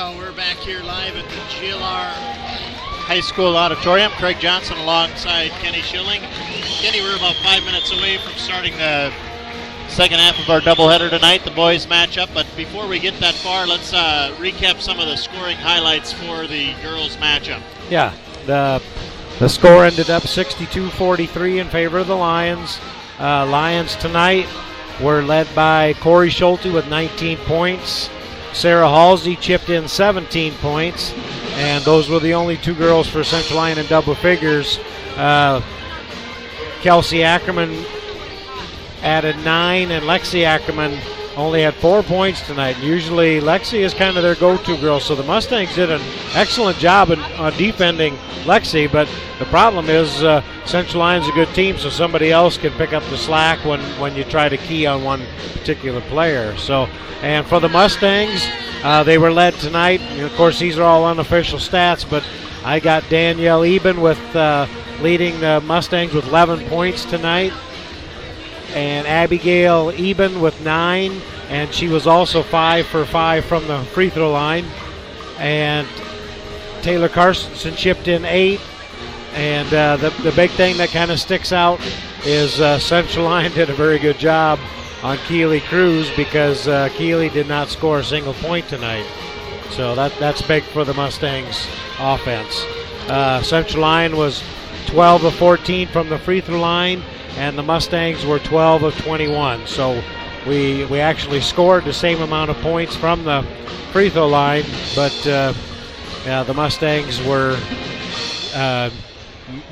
Well, we're back here live at the GLR High School Auditorium. Craig Johnson alongside Kenny Schilling. Kenny, we're about 5 minutes away from starting the second half of our doubleheader tonight, the boys matchup. But before we get that far, let's recap some of the scoring highlights for the girls matchup. Yeah, the score ended up 62-43 in favor of the Lions. Lions tonight were led by Corey Schulte with 19 points. Sarah Halsey chipped in 17 points, and those were the only two girls for Central Lyon in double figures. Kelsey Ackerman added 9, and Lexi Ackerman only had 4 points tonight. Usually Lexi is kind of their go-to girl, so the Mustangs did an excellent job in defending Lexi, but the problem is Central Lyon's a good team, so somebody else can pick up the slack when you try to key on one particular player. So, and for the Mustangs, they were led tonight. And of course, these are all unofficial stats, but I got Danielle Eben with leading the Mustangs with 11 points tonight, and Abigail Eben with 9, and she was also 5 for 5 from the free throw line. And Taylor Carstensen chipped in 8. And the big thing that kind of sticks out is Central Lyon did a very good job on Keely Cruz, because Keely did not score a single point tonight. So that's big for the Mustangs offense. Central Lyon was 12 of 14 from the free throw line, and the Mustangs were 12 of 21. So we actually scored the same amount of points from the free throw line, but the Mustangs were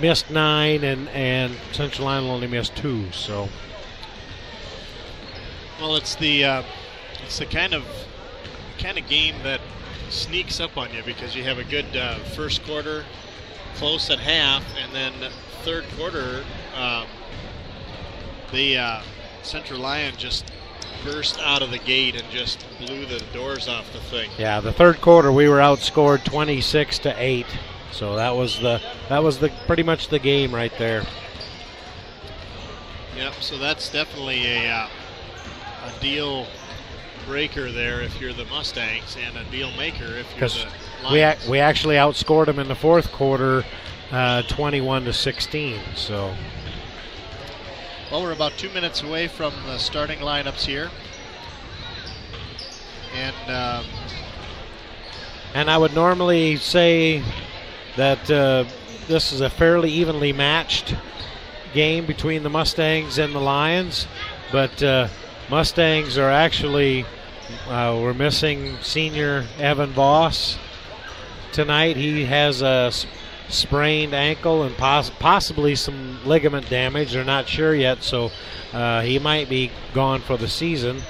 missed 9, and Central Lyon only missed 2. So, well, it's the kind of game that sneaks up on you, because you have a good first quarter, close at half, and then third quarter, the Central Lyon just burst out of the gate and just blew the doors off the thing. Yeah, the third quarter we were outscored 26-8. So that was the pretty much the game right there. Yep. So that's definitely a deal breaker there if you're the Mustangs, and a deal maker if you're the Lions. We actually outscored them in the fourth quarter, 21-16. So. Well, we're about 2 minutes away from the starting lineups here, and I would normally say that this is a fairly evenly matched game between the Mustangs and the Lions, but Mustangs are actually, we're missing senior Evan Voss tonight. He has a sprained ankle and possibly some ligament damage. They're not sure yet, so he might be gone for the season.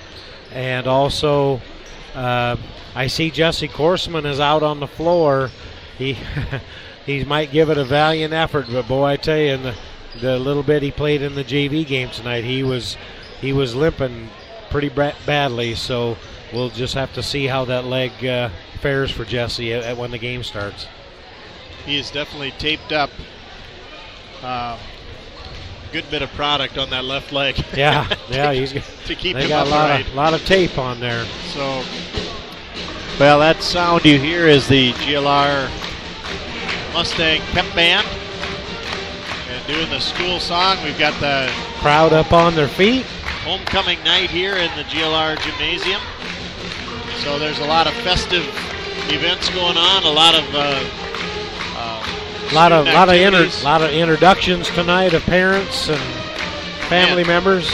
And also, I see Jesse Korsman is out on the floor. He might give it a valiant effort, but boy, I tell you, in the little bit he played in the JV game tonight, he was limping pretty badly. So we'll just have to see how that leg fares for Jesse when the game starts. He is definitely taped up. Good bit of product on that left leg. Yeah, to keep they him got upright. a lot of tape on there. So, well, that sound you hear is the GLR Mustang Pep Band, and doing the school song. We've got the crowd up on their feet. Homecoming night here in the GLR Gymnasium. So there's a lot of festive events going on. A lot of introductions tonight of parents and family members.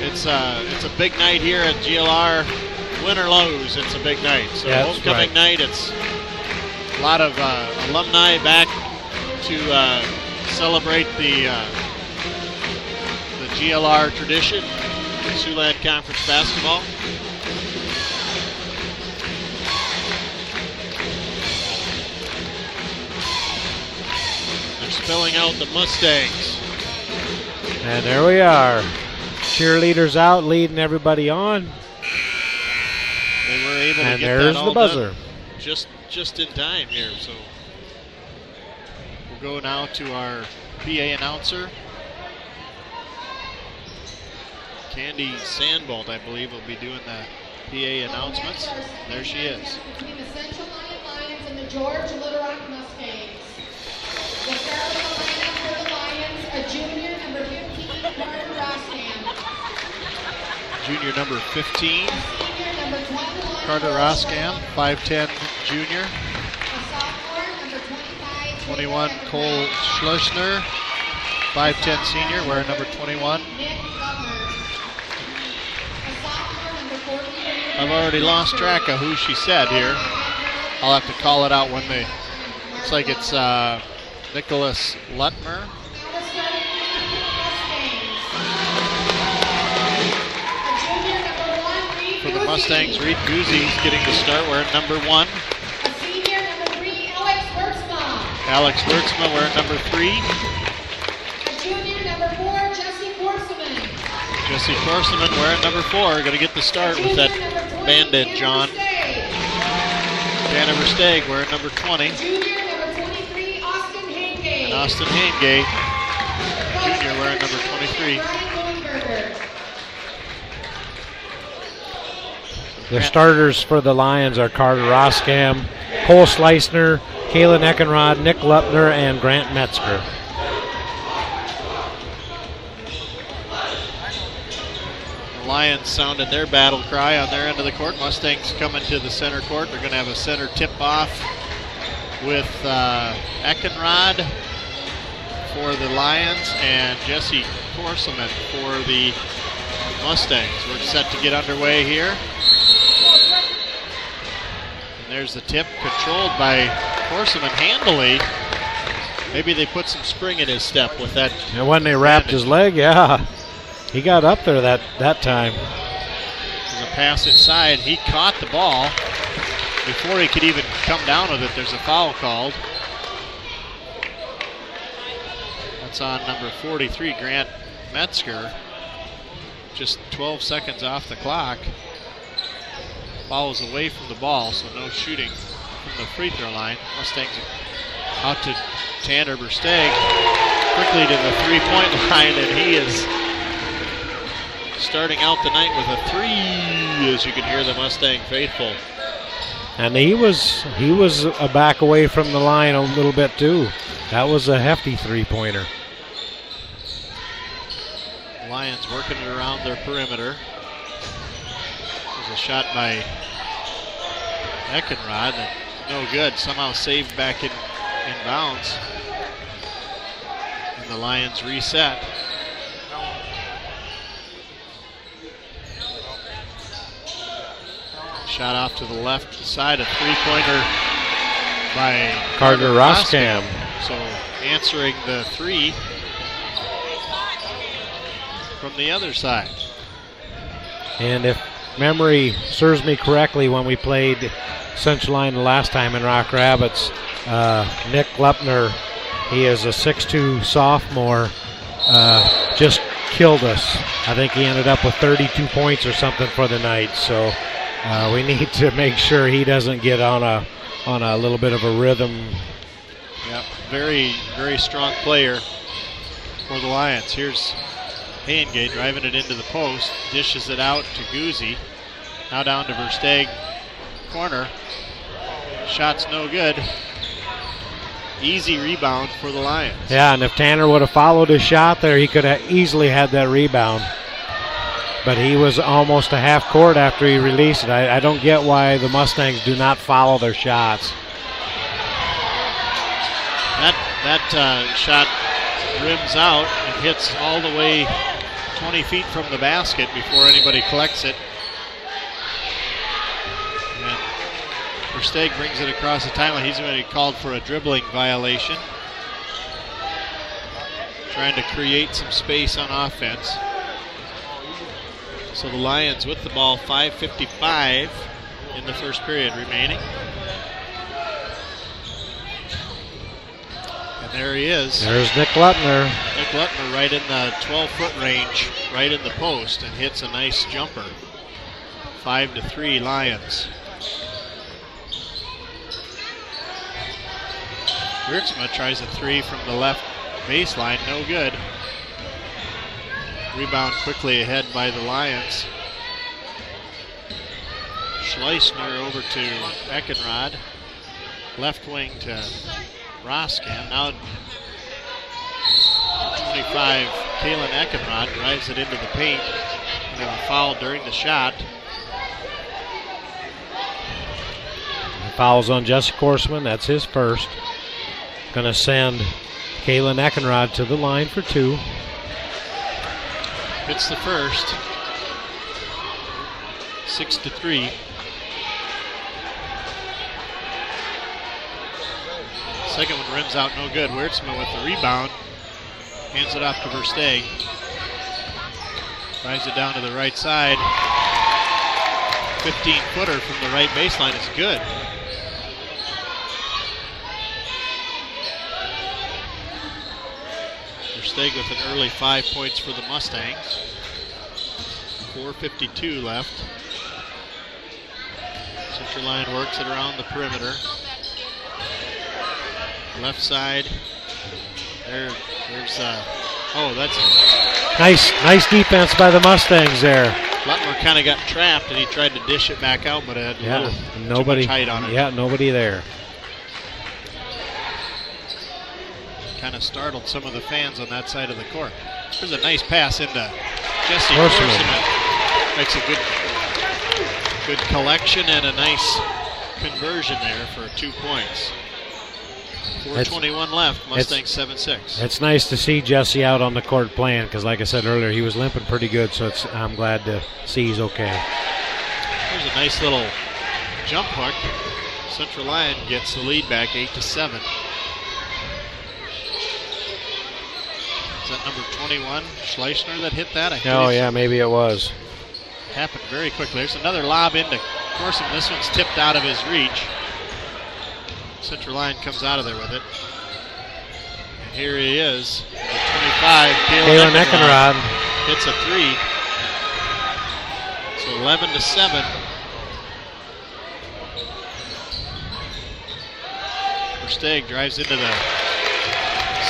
It's a big night here at GLR. Win or lose, it's a big night. So yeah, homecoming night, it's a lot of alumni back to celebrate the GLR tradition with Siouxland Conference basketball. They're spilling out the Mustangs. And there we are. Cheerleaders out, leading everybody on. They were able to and get there's that all the buzzer. Done just in time here. So we'll go now to our PA announcer. Candy Sandbolt, I believe, will be doing the PA announcements. There she is. Between the Central Lions and the George Little Rock Mustangs. The start of the lineup for the Lions, a junior, number 15, Carter Roskam. Junior number 15, Senior, number 21, Carter Roskam, 5'10 junior. A sophomore, number 25, 21, Cole Schleusner, 5'10 senior, wearing number 21. Nick Butler. A sophomore, number 40. I've already lost track of who she said here. I'll have to call it out when they. Looks like it's Nicholas Lutmer. For the Mustangs, Reed Guzzi's getting the start. We're at number 1. A senior, number 3, Alex Wertzma. Alex Wertzma, we're at number 3. A junior, number 4, Jesse Korseman. Jesse Korseman, we're at number 4. Going to get the start with that bandage on. Tanner Versteeg, we're at number 20. Junior, number 23, Austin Hangay. And Austin Hangay, junior, we're at number 23. The starters for the Lions are Carter Roskam, Cole Schleusner, Kalen Eckenrod, Nick Lupner, and Grant Metzger. The Lions sounded their battle cry on their end of the court. Mustangs coming to the center court. They're going to have a center tip-off with Eckenrod for the Lions and Jesse Korseman for the Mustangs. We're set to get underway here. And there's the tip, controlled by Korseman handily. Maybe they put some spring in his step with that. And when they wrapped his leg, yeah, he got up there that time. There's a pass inside. He caught the ball before he could even come down with it. There's a foul called. That's on number 43, Grant Metzger. Just 12 seconds off the clock. Foul's away from the ball, so no shooting from the free throw line. Mustangs out to Tanner Versteeg, quickly to the three-point line, and he is starting out the night with a 3, as you can hear the Mustang faithful. And he was a back away from the line a little bit too. That was a hefty three-pointer. Lions working it around their perimeter. There's a shot by Eckenrod, and no good. Somehow saved back in bounds. And the Lions reset. Shot off to the left side, a three-pointer by Carter Roskam. So answering the 3 from the other side. And if memory serves me correctly, when we played Central Line the last time in Rock Rapids, Nick Lupner, he is a 6'2 sophomore, just killed us. I think he ended up with 32 points or something for the night. So we need to make sure he doesn't get on a little bit of a rhythm. Yep, very, very strong player for the Lions. Here's Hangay driving it into the post, dishes it out to Guzzi. Now down to Versteeg, corner. Shot's no good. Easy rebound for the Lions. Yeah, and if Tanner would have followed his shot there, he could have easily had that rebound. But he was almost a half court after he released it. I don't get why the Mustangs do not follow their shots. That shot rims out and hits all the way 20 feet from the basket before anybody collects it. And Versteeg brings it across the timeline. He's already called for a dribbling violation. Trying to create some space on offense. So the Lions with the ball, 5:55 in the first period remaining. And there he is. There's Nick Lupner. Nick Lupner right in the 12-foot range, right in the post, and hits a nice jumper. 5-3 Lions. Wertzma tries a 3 from the left baseline, no good. Rebound quickly ahead by the Lions. Schleissner over to Eckenrod. Left wing to Roskam. Now 25, Kalen Eckenrod drives it into the paint. And have a foul during the shot. Fouls on Jesse Korsman. That's his first. Going to send Kalen Eckenrod to the line for 2. Hits the first. 6-3. Second one rims out no good. Wiertzma with the rebound. Hands it off to Versteeg. Drives it down to the right side. 15-footer from the right baseline is good. Versteeg with an early 5 points for the Mustangs. 4:52 left. Central line works it around the perimeter. Left side. There's that's nice defense by the Mustangs there. Lutmer kind of got trapped and he tried to dish it back out, but it had nobody, too much height on it. Yeah, nobody there. Kind of startled some of the fans on that side of the court. There's a nice pass into Jesse Korsman. Makes a good collection and a nice conversion there for 2 points. 4:21 left, Mustangs 7-6. It's nice to see Jesse out on the court playing because, like I said earlier, he was limping pretty good, so I'm glad to see he's okay. There's a nice little jump hook. Central Lyon gets the lead back 8-7. Is that number 21, Schleissner, that hit that? Yeah, maybe it was. Happened very quickly. There's another lob into Korsman. This one's tipped out of his reach. Central Line comes out of there with it. And here he is. Number 25, Kalen Eckenrod. Hits a 3. So 11-7. Versteeg drives into the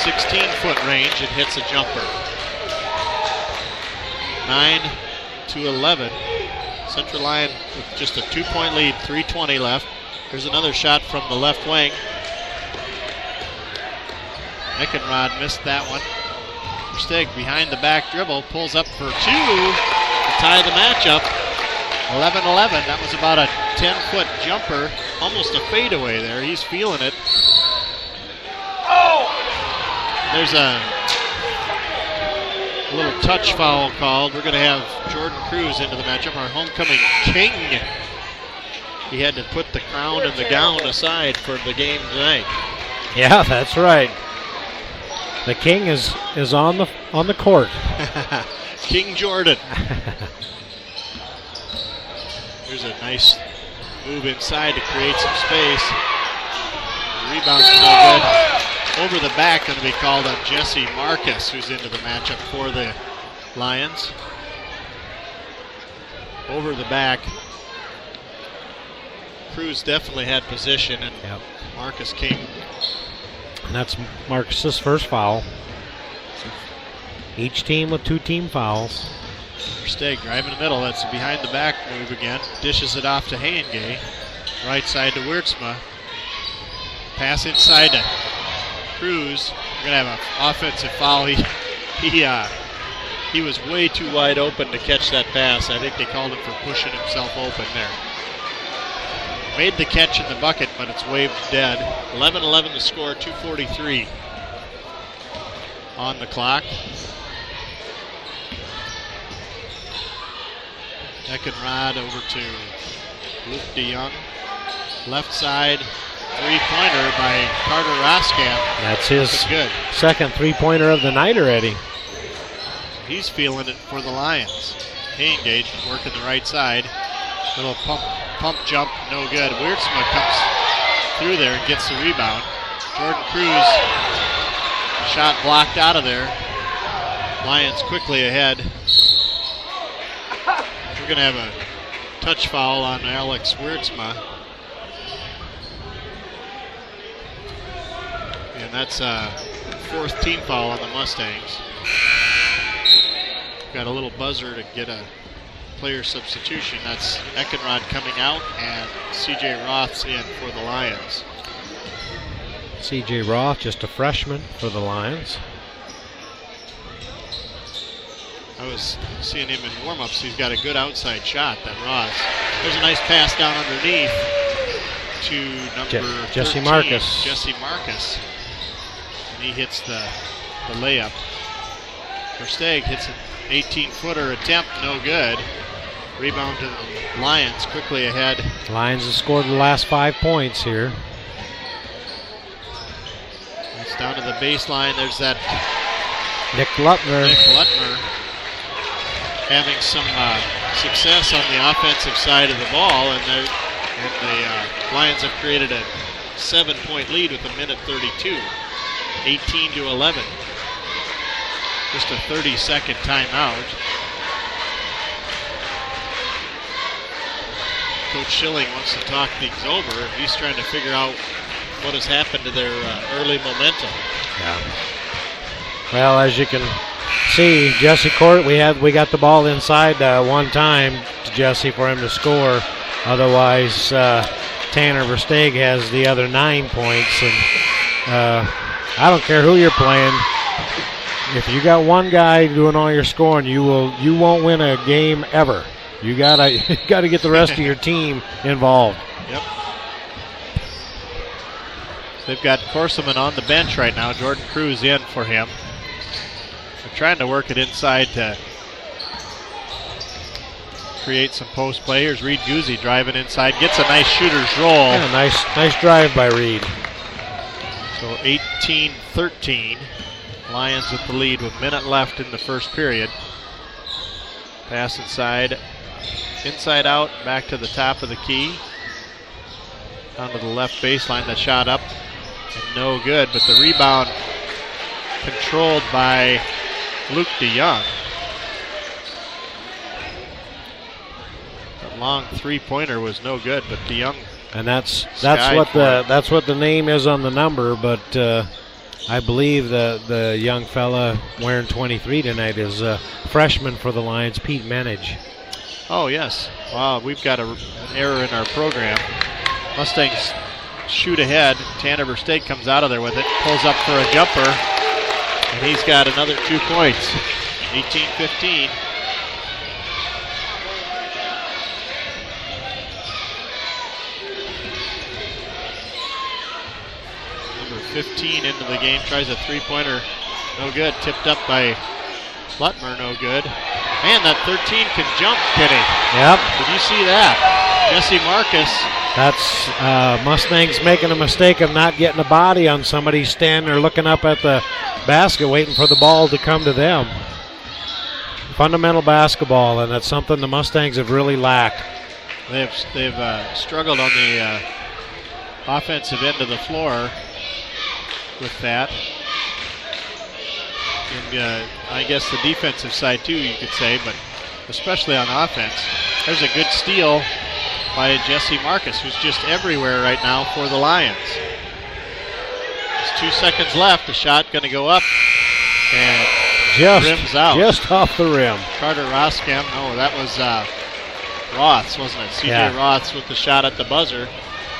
16-foot range and hits a jumper. 9-11. Central Line with just a 2-point lead, 3:20 left. There's another shot from the left wing. Eckenrod missed that one. Versteeg behind the back dribble, pulls up for 2 to tie the matchup. 11-11. That was about a 10-foot jumper, almost a fadeaway there. He's feeling it. There's a little touch foul called. We're going to have Jordan Cruz into the matchup, our homecoming king. He had to put the crown and the gown aside for the game tonight. Yeah, that's right. The king is on the court. King Jordan. Here's a nice move inside to create some space. The rebound's no good. Over the back going to be called on Jesse Marcus, who's into the matchup for the Lions. Over the back. Cruz definitely had position, and Marcus came. And that's Marcus's first foul. Each team with 2 team fouls. Versteeg driving the middle. That's a behind the back move again. Dishes it off to Hayengay. Right side to Wiertzma. Pass inside to Cruz. We're going to have an offensive foul. He was way too wide open to catch that pass. I think they called him for pushing himself open there. Made the catch in the bucket, but it's waved dead. 11-11 the score, 2:43 on the clock. Eckenrod over to Luke DeYoung. Left side, 3-pointer by Carter Roskam. That's his second 3-pointer of the night already. He's feeling it for the Lions. Hayengay working the right side. Little pump jump, no good. Wiertzma comes through there and gets the rebound. Jordan Cruz, shot blocked out of there. Lions quickly ahead. We're going to have a touch foul on Alex Wiertzma. And that's a 4th team foul on the Mustangs. Got a little buzzer to get a player substitution. That's Eckenrod coming out and C.J. Roth's in for the Lions. C.J. Roth, just a freshman for the Lions. I was seeing him in warm-ups. He's got a good outside shot, that Roth. There's a nice pass down underneath to number Jesse 13, Marcus. Jesse Marcus. And he hits the layup. Versteeg hits an 18-footer attempt, no good. Rebound to the Lions, quickly ahead. Lions have scored the last 5 points here. It's down to the baseline. There's that Nick Lutner. Having some success on the offensive side of the ball, and the Lions have created a 7-point lead with 1:32, 18-11. Just a 30-second timeout. Coach Schilling wants to talk things over. He's trying to figure out what has happened to their early momentum. Yeah. Well, as you can see, Jesse Court, we got the ball inside one time to Jesse for him to score. Otherwise, Tanner Versteeg has the other 9 points. And I don't care who you're playing. If you got one guy doing all your scoring, you won't win a game ever. You gotta get the rest of your team involved. Yep. They've got Corseman on the bench right now. Jordan Cruz in for him. They're trying to work it inside to create some post play. Here's Reed Guzzi driving inside. Gets a nice shooter's roll. Yeah, nice drive by Reed. So 18-13. Lions with the lead with a minute left in the first period. Pass inside out, back to the top of the key. Down to the left baseline, the shot up, and no good, but the rebound controlled by Luke DeYoung. The long three-pointer was no good, but DeYoung. And that's what the name is on the number, but I believe the young fella wearing 23 tonight is a freshman for the Lions, Pete Menage. Oh, yes. Wow, we've got an error in our program. Mustangs shoot ahead. Tanner Versteeg comes out of there with it, pulls up for a jumper, and he's got another 2 points. 18-15. Number 15 into the game, tries a three-pointer, no good. Tipped up by Lutmer, no good. Man, that 13 can jump, Kenny. Yep. Did you see that? Jesse Marcus. That's Mustangs making a mistake of not getting a body on somebody standing there looking up at the basket waiting for the ball to come to them. Fundamental basketball, and that's something the Mustangs have really lacked. They've struggled on the offensive end of the floor with that. And I guess the defensive side too, you could say, but especially on offense. There's a good steal by Jesse Marcus, who's just everywhere right now for the Lions. There's 2 seconds left. The shot going to go up and rims out. Just off the rim. Carter Roskamp. No, that was Roths, wasn't it? C.J. Roths with the shot at the buzzer.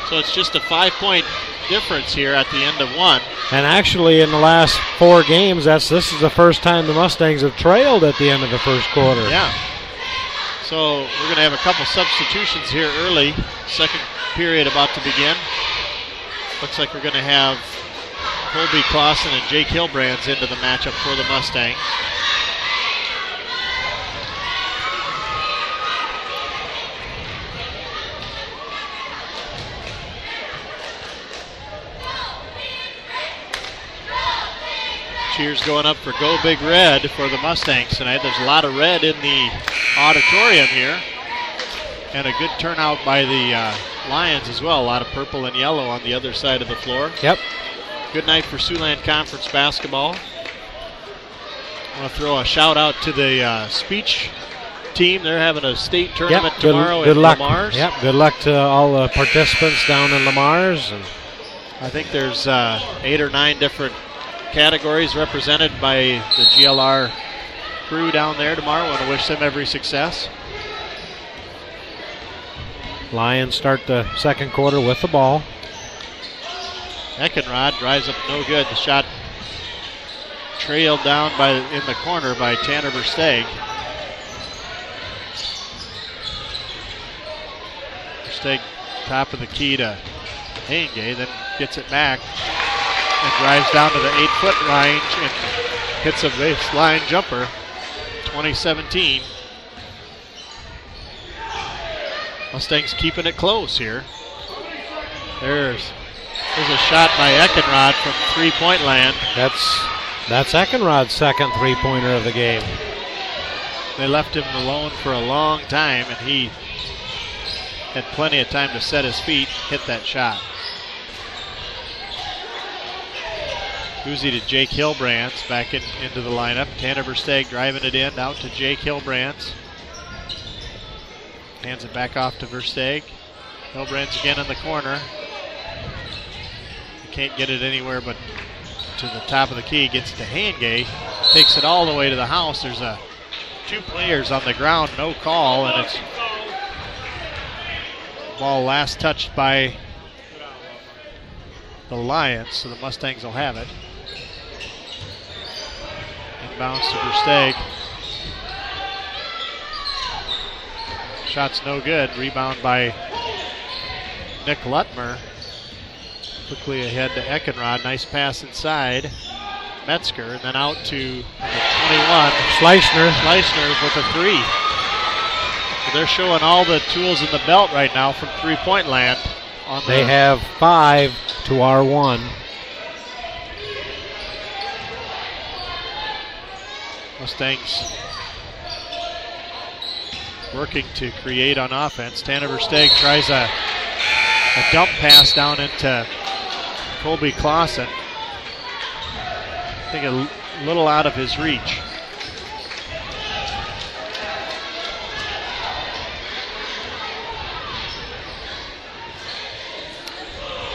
So it's just a 5-point difference here at the end of one. And actually, in the last 4 games, this is the first time the Mustangs have trailed at the end of the first quarter. Yeah. So we're going to have a couple substitutions here early. Second period about to begin. Looks like we're going to have Colby Clausen and Jake Hilbrands into the matchup for the Mustangs. Cheers going up for Go Big Red for the Mustangs tonight. There's a lot of red in the auditorium here. And a good turnout by the Lions as well. A lot of purple and yellow on the other side of the floor. Yep. Good night for Siouxland Conference basketball. I want to throw a shout out to the speech team. They're having a state tournament tomorrow in Lamar's. Yep, good luck to all the participants down in Lamar's. And I think there's 8 or 9 different categories represented by the GLR crew down there tomorrow. I want to wish them every success. Lions start the second quarter with the ball. Eckenrod drives up no good. The shot trailed down in the corner by Tanner Versteeg. Versteeg top of the key to Haingay, then gets it back and drives down to the 8-foot range and hits a baseline jumper. 2017. Mustangs keeping it close here. There's a shot by Eckenrod from three-point land. That's Eckenrod's second three-pointer of the game. They left him alone for a long time, and he had plenty of time to set his feet, hit that shot. Guzzi to Jake Hilbrands back into the lineup. Tanner Versteeg driving it in, out to Jake Hilbrands. Hands it back off to Versteeg. Hilbrands again in the corner. He can't get it anywhere but to the top of the key. Gets to Haingay. Takes it all the way to the house. There's two players on the ground, no call, and it's ball last touched by the Lions, so the Mustangs will have it. Inbounds to Versteeg. Shot's no good. Rebound by Nick Lutmer. Quickly ahead to Eckenrod. Nice pass inside. Metzger, and then out to the 21. Schleichner with a three. So they're showing all the tools in the belt right now from three-point land. They have 5 to our 1. Mustangs working to create on offense. Tanner Versteeg tries a dump pass down into Colby Clausen. I think a little out of his reach.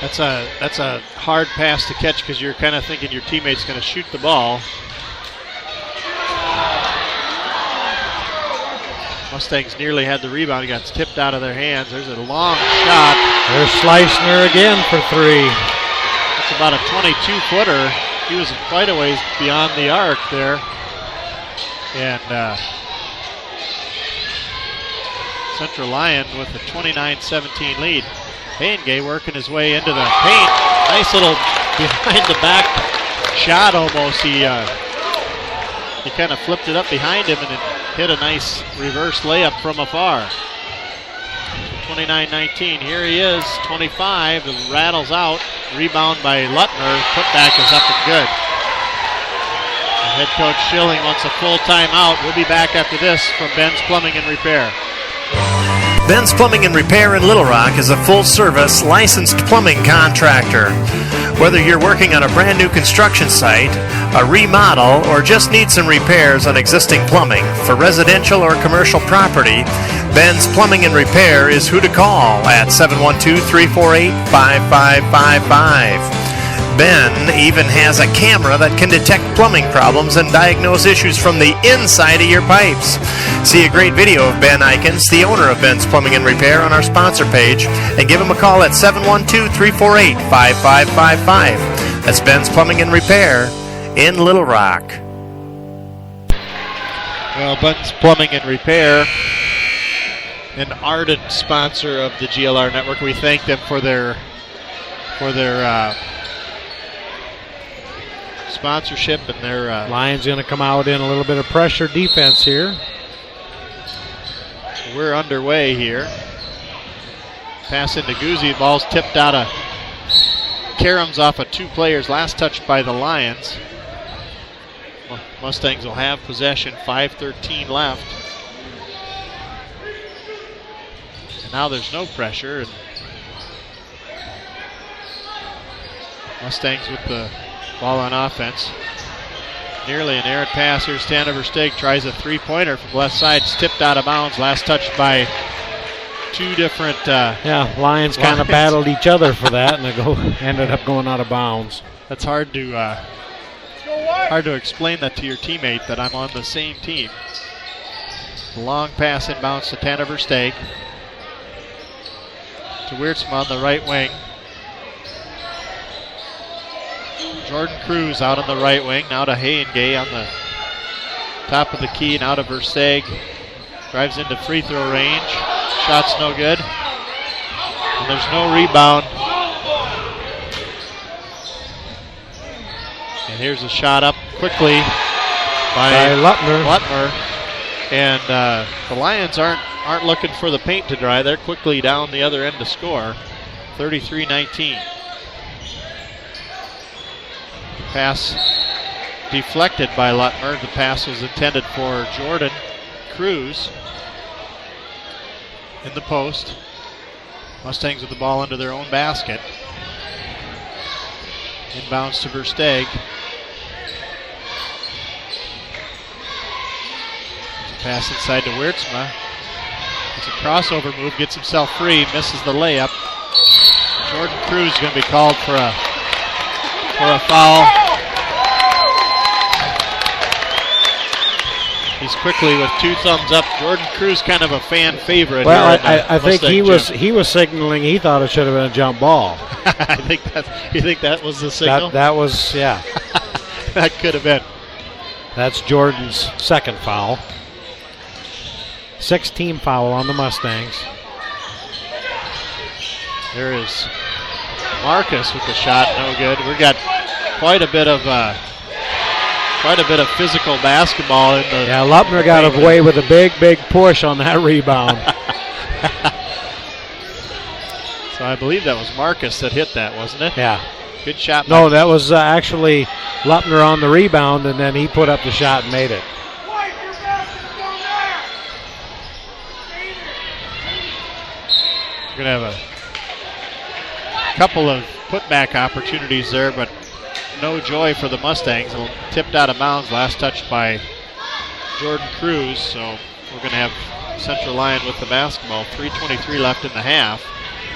That's a hard pass to catch because you're kind of thinking your teammate's going to shoot the ball. Mustangs nearly had the rebound. It got tipped out of their hands. There's a long shot. There's Schleichner again for three. It's about a 22-footer. He was quite a ways beyond the arc there. And Central Lions with a 29-17 lead. Haingay working his way into the paint. Nice little behind the back shot almost. He kind of flipped it up behind him and it hit a nice reverse layup from afar. 29-19. Here he is, 25. It rattles out. Rebound by Lutmer. Putback is up and good. Head coach Schilling wants a full timeout. We'll be back after this from Ben's Plumbing and Repair. Ben's Plumbing and Repair in Little Rock is a full-service licensed plumbing contractor. Whether you're working on a brand new construction site, a remodel, or just need some repairs on existing plumbing for residential or commercial property, Ben's Plumbing and Repair is who to call at 712-348-5555. Ben even has a camera that can detect plumbing problems and diagnose issues from the inside of your pipes. See a great video of Ben Eikens, the owner of Ben's Plumbing and Repair, on our sponsor page, and give him a call at 712-348-5555. That's Ben's Plumbing and Repair in Little Rock. Well, Ben's Plumbing and Repair, an ardent sponsor of the GLR network. We thank them for their sponsorship and their Lions going to come out in a little bit of pressure defense here. We're underway here. Pass into Guzzi. Ball's tipped out of Karams off of two players. Last touched by the Lions. Mustangs will have possession. 5:13 left. And now there's no pressure. And Mustangs with the ball on offense. Nearly an errant pass. Here's Tanner Versteeg. Tries a three-pointer from left side. It's tipped out of bounds. Last touched by two different... Lions kind of battled each other for that, and they ended up going out of bounds. That's hard to explain that to your teammate, that I'm on the same team. Long pass inbounds to Tanner Versteeg. to Wiertzma on the right wing. Jordan Cruz out on the right wing. Now to Hayengay on the top of the key. Now to Versteeg. Drives into free throw range. Shot's no good. And there's no rebound. And here's a shot up quickly by Lutmer. And the Lions aren't looking for the paint to dry. They're quickly down the other end to score. 33-19. Pass deflected by Lutmer. The pass was intended for Jordan Cruz in the post. Mustangs with the ball under their own basket. Inbounds to Versteeg. Pass inside to Wiertzma. It's a crossover move, gets himself free, misses the layup. Jordan Cruz is going to be called for a foul. He's quickly with 2 thumbs up. Jordan Cruz kind of a fan favorite. Well, here I think he was signaling he thought it should have been a jump ball. You think that was the signal? That was, yeah. That could have been. That's Jordan's second foul. 6-team foul on the Mustangs. There is Marcus with the shot, no good. We've got quite a bit of physical basketball in the. Yeah, Lutmer got away with a big push on that rebound. So I believe that was Marcus that hit that, wasn't it? Yeah. Good shot. No, that was actually Lutmer on the rebound, and then he put up the shot and made it. We're going to have a couple of putback opportunities there, but no joy for the Mustangs. Tipped out of bounds, last touched by Jordan Cruz, so we're going to have Central Lyon with the basketball. 3:23 left in the half,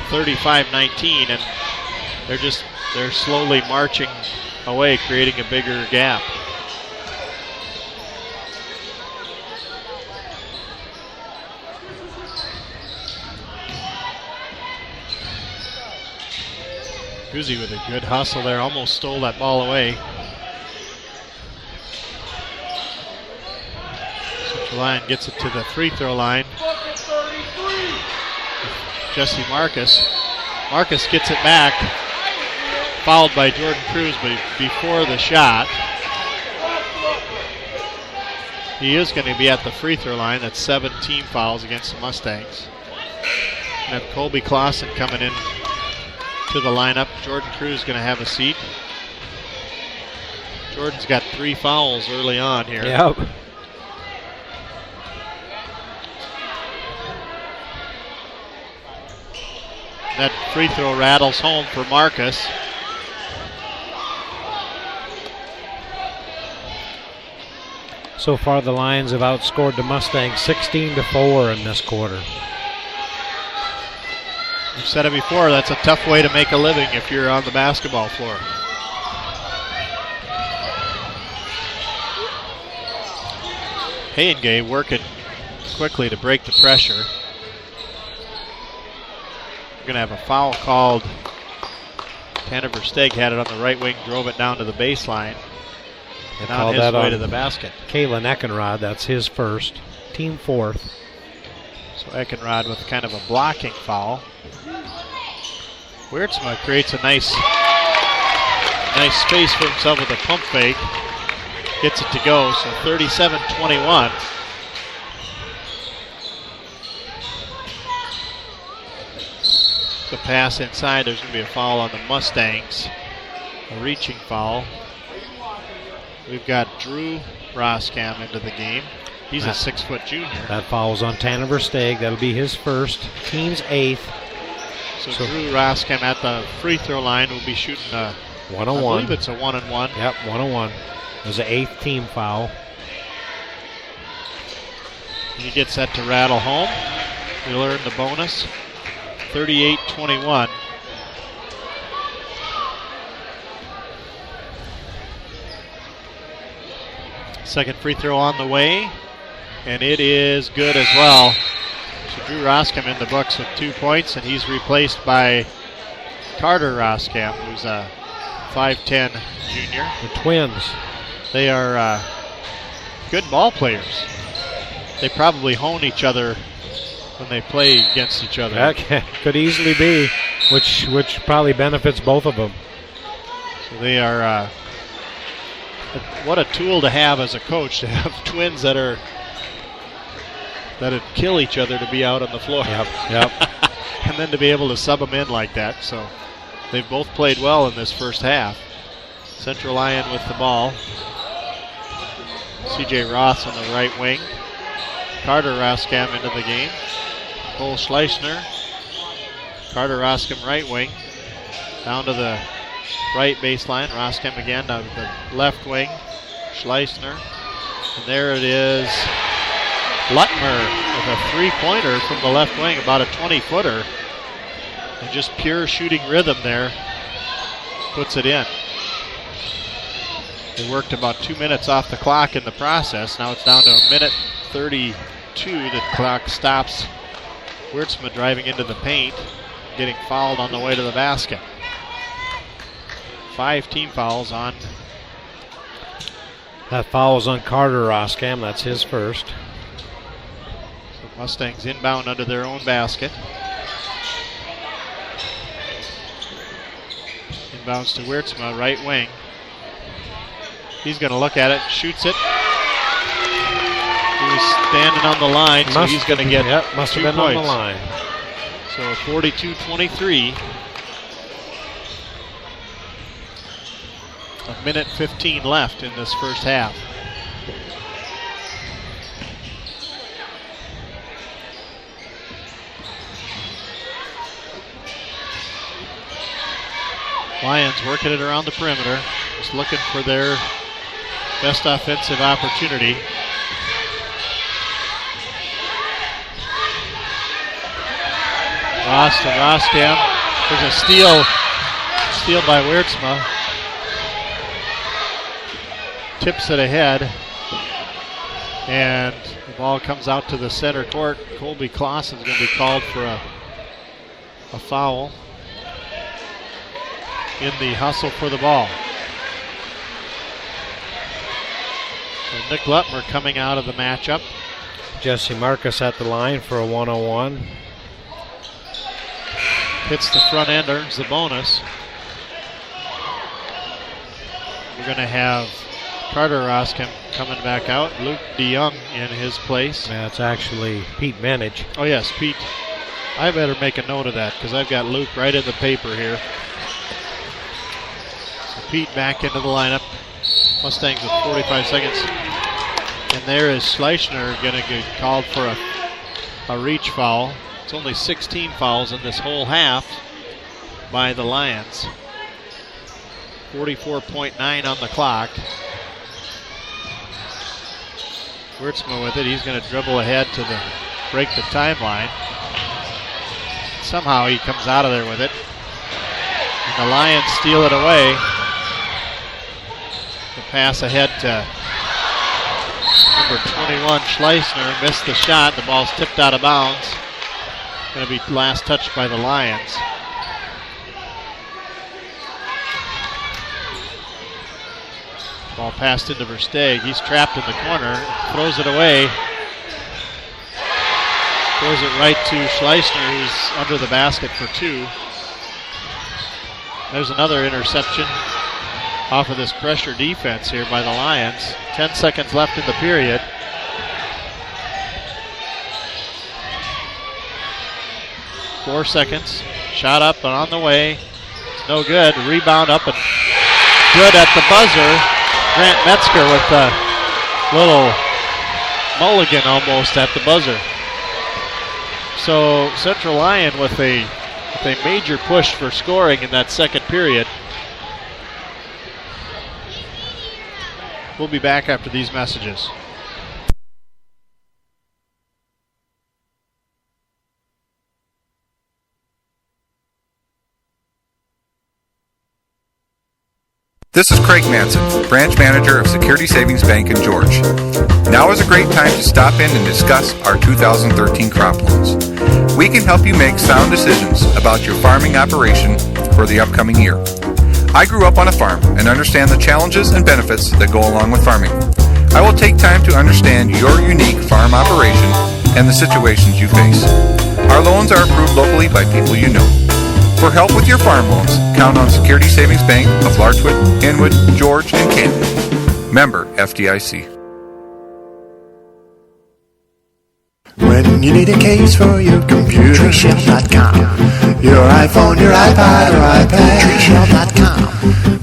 35-19, and they're slowly marching away, creating a bigger gap. Guzzi with a good hustle there, almost stole that ball away. Central Lyon gets it to the free throw line. Jesse Marcus. Marcus gets it back. Fouled by Jordan Cruz, but before the shot. He is going to be at the free throw line. That's 7 team fouls against the Mustangs. We have Colby Clausen coming in to the lineup. Jordan Cruz going to have a seat. Jordan's got 3 fouls early on here. Yep. That free throw rattles home for Marcus. So far the Lions have outscored the Mustangs 16-4 in this quarter. We've said it before, that's a tough way to make a living if you're on the basketball floor. Hayengay working quickly to break the pressure. We're going to have a foul called. Tanner Versteeg had it on the right wing, drove it down to the baseline. And on his way to the basket. Kalen Eckenrod, that's his first, team 4th. So Eckenrod with kind of a blocking foul. Wiertzma creates a nice space for himself with a pump fake. Gets it to go, so 37-21. The pass inside, there's going to be a foul on the Mustangs. A reaching foul. We've got Drew Roskam into the game. He's a 6-foot junior. That foul's on Tanner Versteeg. That'll be his first, team's 8th. So Drew Roskam at the free throw line will be shooting a 1-on-1. I believe it's a 1-on-1. Yep, 1-on-1. There's an 8th team foul. He gets that to rattle home. He'll earn the bonus. 38-21. Second free throw on the way, and it is good as well. So Drew Roskamp in the books with 2 points, and he's replaced by Carter Roskamp, who's a 5'10 junior. The twins. They are good ball players. They probably hone each other when they play against each other. That could easily be, which probably benefits both of them. So they are, what a tool to have as a coach, to have twins that'd kill each other to be out on the floor. Yep. And then to be able to sub them in like that. So they've both played well in this first half. Central Lyon with the ball. C.J. Ross on the right wing. Carter Roskamp into the game. Cole Schleichner. Carter Roskamp right wing. Down to the right baseline. Roskamp again down to the left wing. Schleichner. And there it is. Lutmer with a three-pointer from the left wing, about a 20-footer. And just pure shooting rhythm there. Puts it in. They worked about 2 minutes off the clock in the process. Now it's down to a minute 32. The clock stops. Wiertsma driving into the paint, getting fouled on the way to the basket. 5 team fouls on. That foul is on Carter Roskamp. That's his first. So Mustangs inbound under their own basket. Inbounds to Wiertsma, right wing. He's going to look at it, shoots it. He was standing on the line, so he's going to get must 2 have been points. on the line. So 42-23. A minute 15 left in this first half. Lions working it around the perimeter, just looking for their best offensive opportunity. Ross to Roskamp. There's a steal by Wiertsma. Tips it ahead, and the ball comes out to the center court. Colby Clausen is going to be called for a foul in the hustle for the ball. So Nick Lutmer coming out of the matchup. Jesse Marcus at the line for a 1-on-1. Hits the front end, earns the bonus. We're going to have Carter Roskamp coming back out. Luke DeYoung in his place. That's actually Pete Menage. Oh yes, Pete. I better make a note of that because I've got Luke right in the paper here. So Pete back into the lineup. Mustangs with 45 seconds. And there is Schleichner going to get called for a reach foul. It's only 16 fouls in this whole half by the Lions. 44.9 on the clock. Wiertsma with it. He's going to dribble ahead to break the timeline. Somehow he comes out of there with it. And the Lions steal it away. The pass ahead to number 21, Schleichner. Missed the shot. The ball's tipped out of bounds. Going to be last touched by the Lions. Ball passed into Versteeg. He's trapped in the corner. Throws it away. Throws it right to Schleichner, who's under the basket for 2. There's another interception off of this pressure defense here by the Lions. 10 seconds left in the period. Four seconds. Shot up and on the way. It's no good. Rebound up and good at the buzzer. Grant Metzger with a little mulligan almost at the buzzer. So Central Lyon with a major push for scoring in that second period. We'll be back after these messages. This is Craig Manson, branch manager of Security Savings Bank in George. Now is a great time to stop in and discuss our 2013 crop loans. We can help you make sound decisions about your farming operation for the upcoming year. I grew up on a farm and understand the challenges and benefits that go along with farming. I will take time to understand your unique farm operation and the situations you face. Our loans are approved locally by people you know. For help with your farm loans, count on Security Savings Bank of Larchwood, Inwood, George, and Canton. Member FDIC. When you need a case for your computer, TreeShell.com. Your iPhone, your iPod, or iPad, TreeShell.com.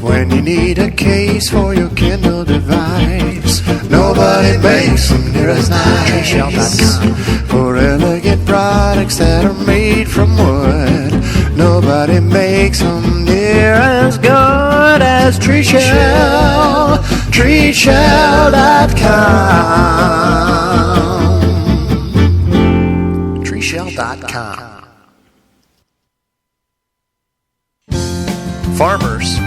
When you need a case for your Kindle device, nobody makes them near as nice. TreeShell.com. For elegant products that are made from wood, nobody makes them near as good as TreeShell. TreeShell.com. TreeShell.com. Farmers,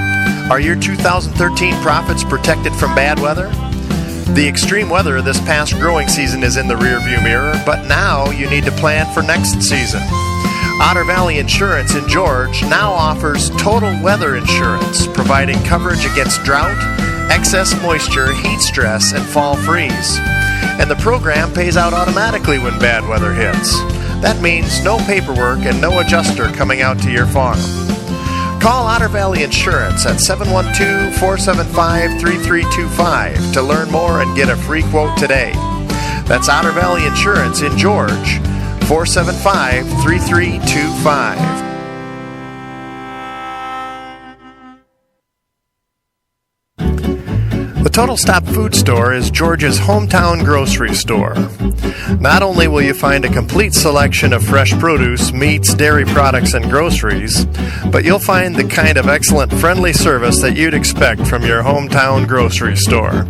are your 2013 profits protected from bad weather? The extreme weather of this past growing season is in the rearview mirror, but now you need to plan for next season. Otter Valley Insurance in George now offers total weather insurance, providing coverage against drought, excess moisture, heat stress, and fall freeze. And the program pays out automatically when bad weather hits. That means no paperwork and no adjuster coming out to your farm. Call Otter Valley Insurance at 712-475-3325 to learn more and get a free quote today. That's Otter Valley Insurance in George, 475-3325. The Total Stop Food Store is Georgia's hometown grocery store. Not only will you find a complete selection of fresh produce, meats, dairy products, and groceries, but you'll find the kind of excellent, friendly service that you'd expect from your hometown grocery store.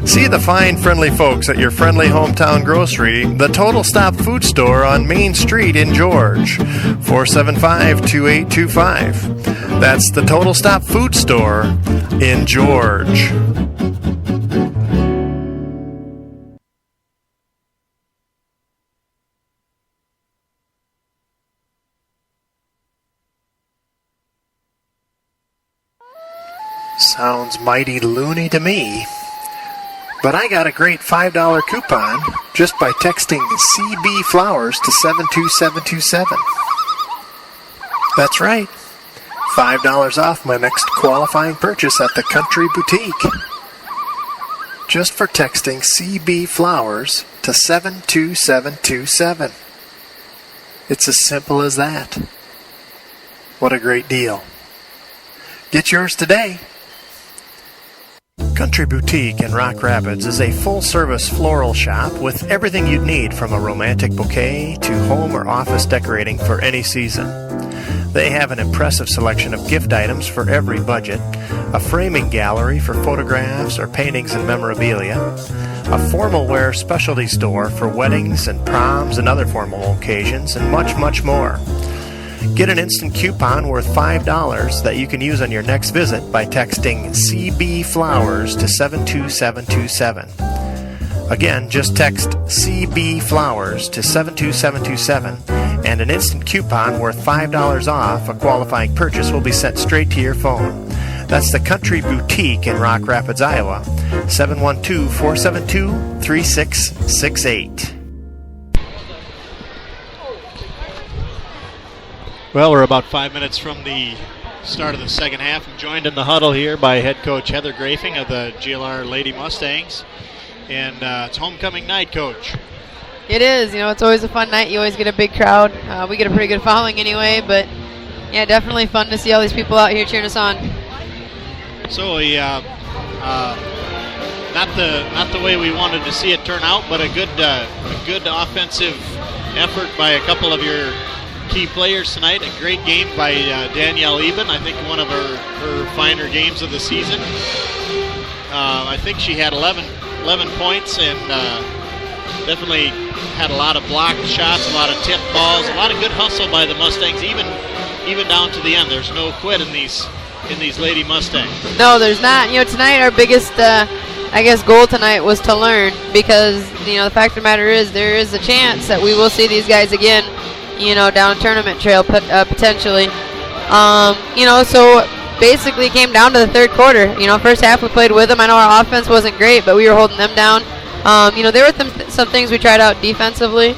See the fine, friendly folks at your friendly hometown grocery, the Total Stop Food Store on Main Street in George, 475-2825. That's the Total Stop Food Store in George. Sounds mighty loony to me. But I got a great $5 coupon just by texting CB Flowers to 72727. That's right. $5 off my next qualifying purchase at the Country Boutique. Just for texting CB Flowers to 72727. It's as simple as that. What a great deal. Get yours today. Country Boutique in Rock Rapids is a full-service floral shop with everything you'd need from a romantic bouquet to home or office decorating for any season. They have an impressive selection of gift items for every budget, a framing gallery for photographs or paintings and memorabilia, a formal wear specialty store for weddings and proms and other formal occasions, and much, much more. Get an instant coupon worth $5 that you can use on your next visit by texting CB Flowers to 72727. Again, just text CB Flowers to 72727 and an instant coupon worth $5 off a qualifying purchase will be sent straight to your phone. That's the Country Boutique in Rock Rapids, Iowa, 712-472-3668. Well, we're about 5 minutes from the start of the second half. I'm joined in the huddle here by head coach Heather Grafing of the GLR Lady Mustangs. And it's homecoming night, Coach. It is. You know, it's always a fun night. You always get a big crowd. We get a pretty good following anyway, but yeah, definitely fun to see all these people out here cheering us on. So, not the way we wanted to see it turn out, but a good offensive effort by a couple of your key players tonight. A great game by Danielle Eben. I think one of her finer games of the season. I think she had 11 points and definitely had a lot of blocked shots, a lot of tip balls, a lot of good hustle by the Mustangs, even down to the end. There's no quit in these Lady Mustangs. No, there's not. You know, tonight our biggest I guess, goal tonight was to learn, because, you know, the fact of the matter is there is a chance that we will see these guys again, you know, down tournament trail potentially. You know, so basically it came down to the third quarter. You know, first half we played with them. I know our offense wasn't great, but we were holding them down. You know, there were some things we tried out defensively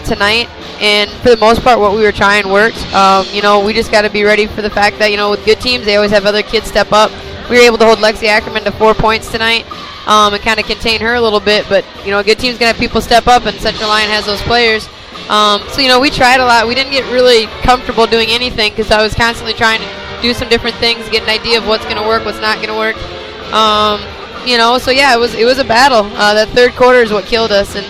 tonight, and for the most part what we were trying worked. You know, we just got to be ready for the fact that, you know, with good teams they always have other kids step up. We were able to hold Lexi Ackerman to 4 points tonight and kind of contain her a little bit, but, you know, a good team's going to have people step up, and Central Lyon has those players. So, you know, we tried a lot. We didn't get really comfortable doing anything because I was constantly trying to do some different things, get an idea of what's going to work, what's not going to work. You know, so yeah, it was a battle. That third quarter is what killed us, and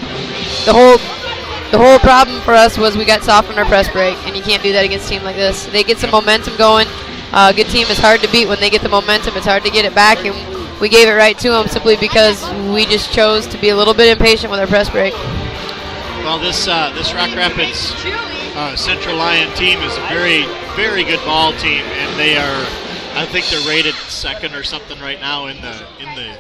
the whole problem for us was we got soft on our press break, and you can't do that against a team like this. They get some momentum going. A good team is hard to beat when they get the momentum. It's hard to get it back, and we gave it right to them simply because we just chose to be a little bit impatient with our press break. Well, this Rock Rapids Central Lyon team is a very, very good ball team, and they are, I think they're rated second or something right now in the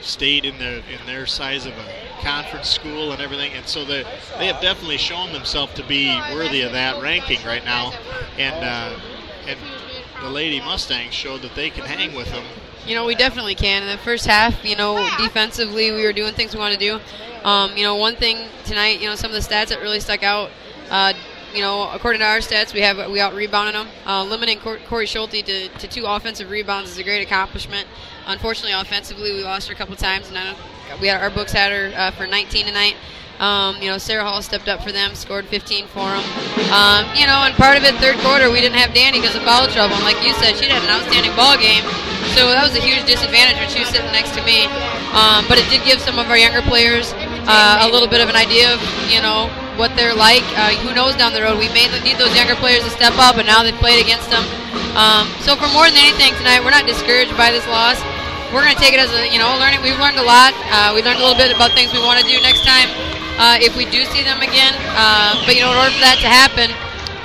state in their size of a conference school and everything, and so they have definitely shown themselves to be worthy of that ranking right now, and the Lady Mustangs showed that they can hang with them. You know, we definitely can. In the first half, you know, defensively we were doing things we wanted to do. You know, one thing tonight, you know, some of the stats that really stuck out, you know, according to our stats, we out-rebounded them. Limiting Corey Schulte to 2 offensive rebounds is a great accomplishment. Unfortunately, offensively, we lost her a couple times, and our books had her for 19 tonight. You know, Sarah Hall stepped up for them, scored 15 for them. You know, and part of it, third quarter, we didn't have Danny because of foul trouble. And like you said, she had an outstanding ball game. So that was a huge disadvantage when she was sitting next to me. But it did give some of our younger players a little bit of an idea of, you know, what they're like. Who knows down the road? We may need those younger players to step up, and now they've played against them. So for more than anything tonight, we're not discouraged by this loss. We're going to take it as a, you know, learning. We've learned a lot. We learned a little bit about things we want to do next time if we do see them again. But, you know, in order for that to happen,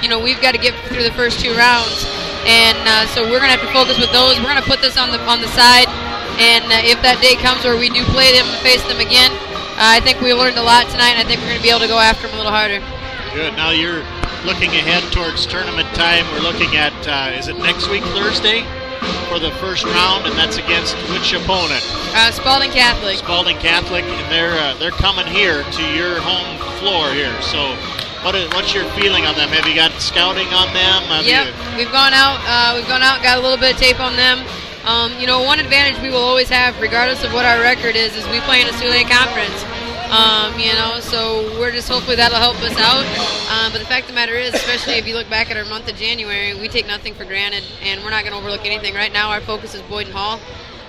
you know, we've got to get through the first 2 rounds. And so we're going to have to focus with those. We're going to put this on the side. And if that day comes where we do play them and face them again, I think we learned a lot tonight, and I think we're going to be able to go after them a little harder. Good. Now you're looking ahead towards tournament time. We're looking at, is it next week, Thursday, for the first round, and that's against which opponent? Spalding Catholic. Spalding Catholic, and they're coming here to your home floor here. So what's your feeling on them? Have you got scouting on them? We've gone out. Got a little bit of tape on them. You know, one advantage we will always have, regardless of what our record is we play in a Sioux Lane Conference. You know, so we're just hopefully that'll help us out. But the fact of the matter is, especially if you look back at our month of January, we take nothing for granted, and we're not going to overlook anything. Right now, our focus is Boyden Hall.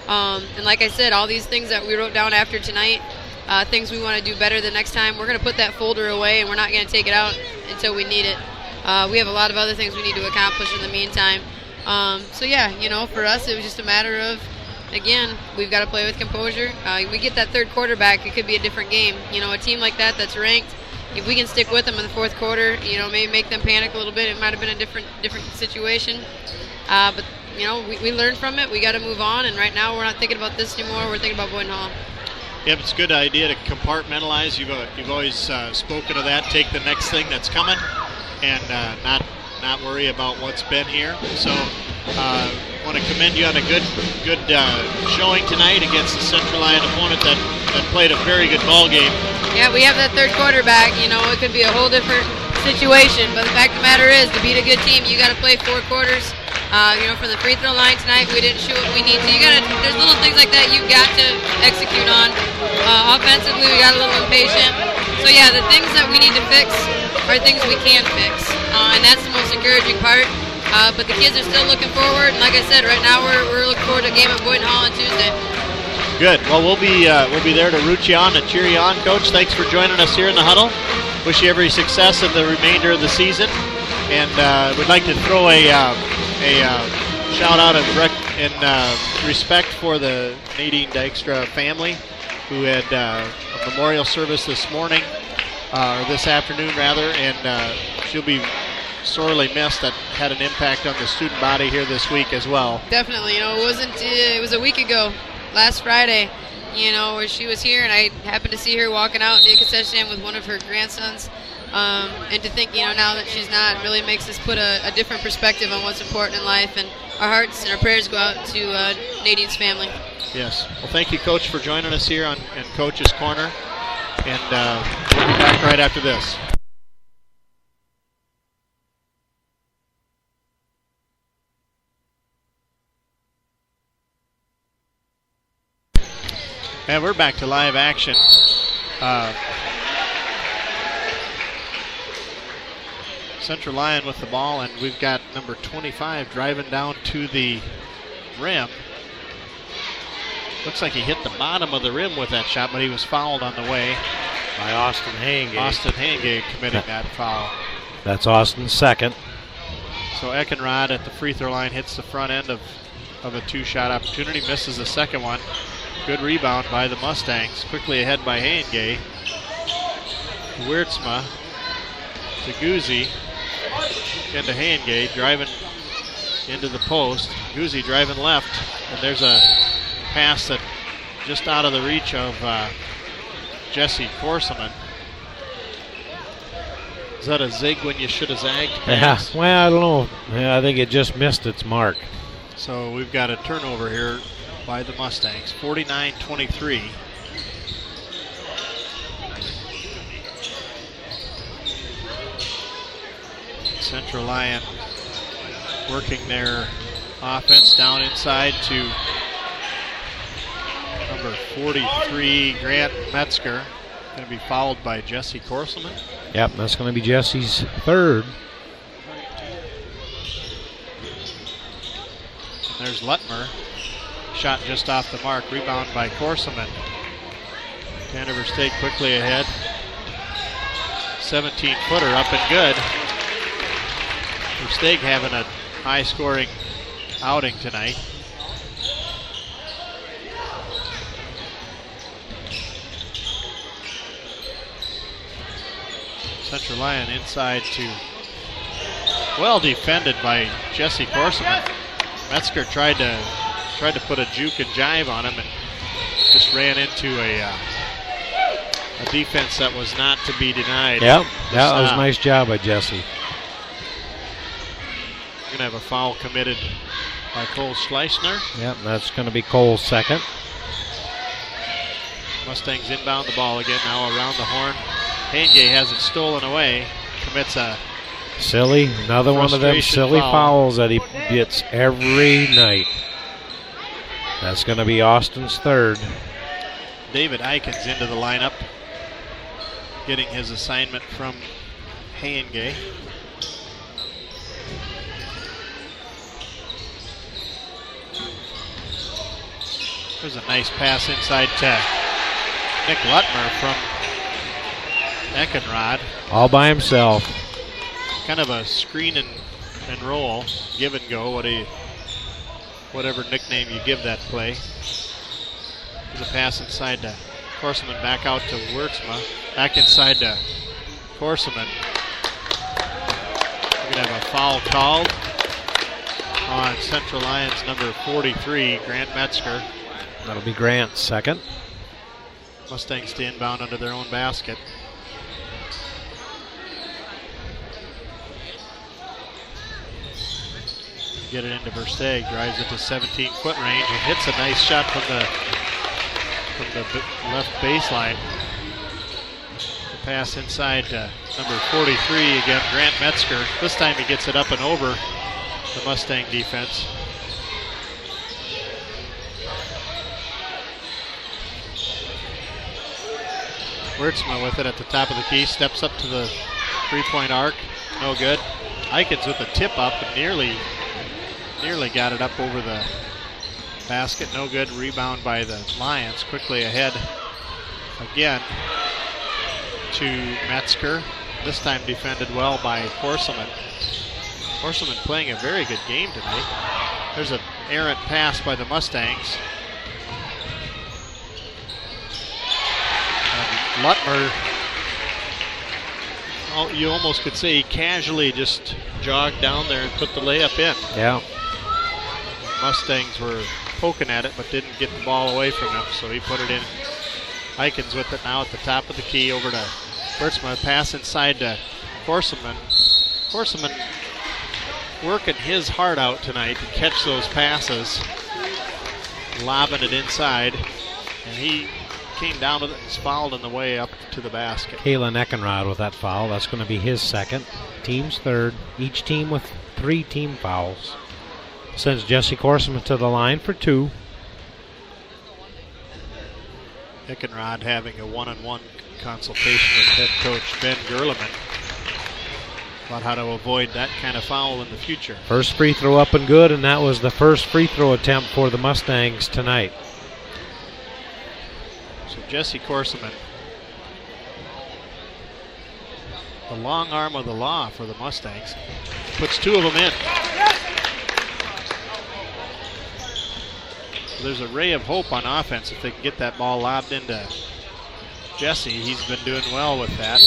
And like I said, all these things that we wrote down after tonight, things we want to do better the next time, we're going to put that folder away, and we're not going to take it out until we need it. We have a lot of other things we need to accomplish in the meantime. So yeah, you know, for us, it was just a matter of, again, we've got to play with composure. We get that third quarter back, it could be a different game. You know, a team like that's ranked, if we can stick with them in the fourth quarter, you know, maybe make them panic a little bit, it might have been a different situation. But, you know, we learned from it. We got to move on, and right now we're not thinking about this anymore. We're thinking about Boyden Hall. Yep, it's a good idea to compartmentalize. You've always spoken of that. Take the next thing that's coming, and not worry about what's been here. So I want to commend you on a good showing tonight against the Central Lyon opponent that played a very good ball game. Yeah, we have that third quarter back. You know, it could be a whole different situation, but the fact of the matter is, to beat a good team, you got to play 4 quarters. You know, from the free throw line tonight, we didn't shoot what we need to. There's little things like that you've got to execute on. Offensively, we got a little impatient. So yeah, the things that we need to fix are things we can fix, and that's the most encouraging part. But the kids are still looking forward, and like I said, right now we're looking forward to a game at Boyden Hall on Tuesday. Good. Well, we'll be there to root you on, to cheer you on, Coach. Thanks for joining us here in the huddle. Wish you every success in the remainder of the season, and we'd like to throw a shout out and respect for the Nadine Dykstra family, who had a memorial service this morning, or this afternoon rather, and she'll be sorely missed. That had an impact on the student body here this week as well. Definitely. You know, it was a week ago, last Friday, where she was here, and I happened to see her walking out in the concession stand with one of her grandsons. And to think, now that she's not, really makes us put a different perspective on what's important in life. And our hearts and our prayers go out to Nadine's family. Yes. Well, thank you, Coach, for joining us here in Coach's Corner. And we'll be back right after this. And we're back to live action. Central Lyon with the ball, and we've got number 25 driving down to the rim. Looks like he hit the bottom of the rim with that shot, but he was fouled on the way. By Austin Hayengate. Austin Hayengate committing that foul. That's Austin's second. So Eckenrod at the free throw line hits the front end of a two-shot opportunity, misses the second one. Good rebound by the Mustangs. Quickly ahead by Hayengate. Wiertzma to Guzzi. Into Hayengate, driving into the post. Guzzi driving left, and there's a pass that just out of the reach of Jesse Korseman. Is that a zig when you should have zagged pass? Yeah, well, I don't know. Yeah, I think it just missed its mark. So we've got a turnover here by the Mustangs, 49-23. Central Lyon working their offense down inside to number 43, Grant Metzger. Going to be fouled by Jesse Korselman. Yep, that's going to be Jesse's third. And there's Lutmer. Shot just off the mark. Rebound by Korselman. Hanover State quickly ahead. 17-footer up and good. Steg having a high-scoring outing tonight. Central Lyon inside to, well defended by Jesse Korseman. Metzger tried to put a juke and jive on him and just ran into a defense that was not to be denied. Yep, that was a nice job by Jesse. We're going to have a foul committed by Cole Schleissner. Yep, that's going to be Cole's second. Mustangs inbound the ball again now around the horn. Hayengate has it stolen away. Commits a another one of them silly fouls that he gets every night. That's going to be Austin's third. David Eikens into the lineup, getting his assignment from Hayengate. There's a nice pass inside to Nick Lutmer from Eckenrod. All by himself. Kind of a screen and roll, give and go, whatever nickname you give that play. There's a pass inside to Korseman, back out to Wiertzma, back inside to Korseman. We're going to have a foul called on Central Lyon's number 43, Grant Metzger. That'll be Grant's second. Mustangs to inbound under their own basket. Get it into Versteeg, drives it to 17-foot range and hits a nice shot from the left baseline. The pass inside to number 43 again, Grant Metzger. This time he gets it up and over the Mustang defense. Wiertzma with it at the top of the key, steps up to the three-point arc, no good. Eikens with a tip up and nearly got it up over the basket, no good. Rebound by the Lions, quickly ahead again to Metzger. This time defended well by Korselman. Korselman playing a very good game tonight. There's an errant pass by the Mustangs. Lutmer, you almost could say he casually just jogged down there and put the layup in. Yeah. Mustangs were poking at it, but didn't get the ball away from him, so he put it in. Eikens with it now at the top of the key over to Wurtsma. Pass inside to Korselman. Korselman working his heart out tonight to catch those passes, lobbing it inside, and he came down with it and was fouled on the way up to the basket. Kalen Eckenrod with that foul. That's going to be his second. Team's third. Each team with 3 team fouls. Sends Jesse Korselman to the line for 2. Eckenrod having a one-on-one consultation with head coach Ben Gerleman about how to avoid that kind of foul in the future. First free throw up and good, and that was the first free throw attempt for the Mustangs tonight. So Jesse Korselman, the long arm of the law for the Mustangs, puts 2 of them in. So there's a ray of hope on offense if they can get that ball lobbed into Jesse. He's been doing well with that.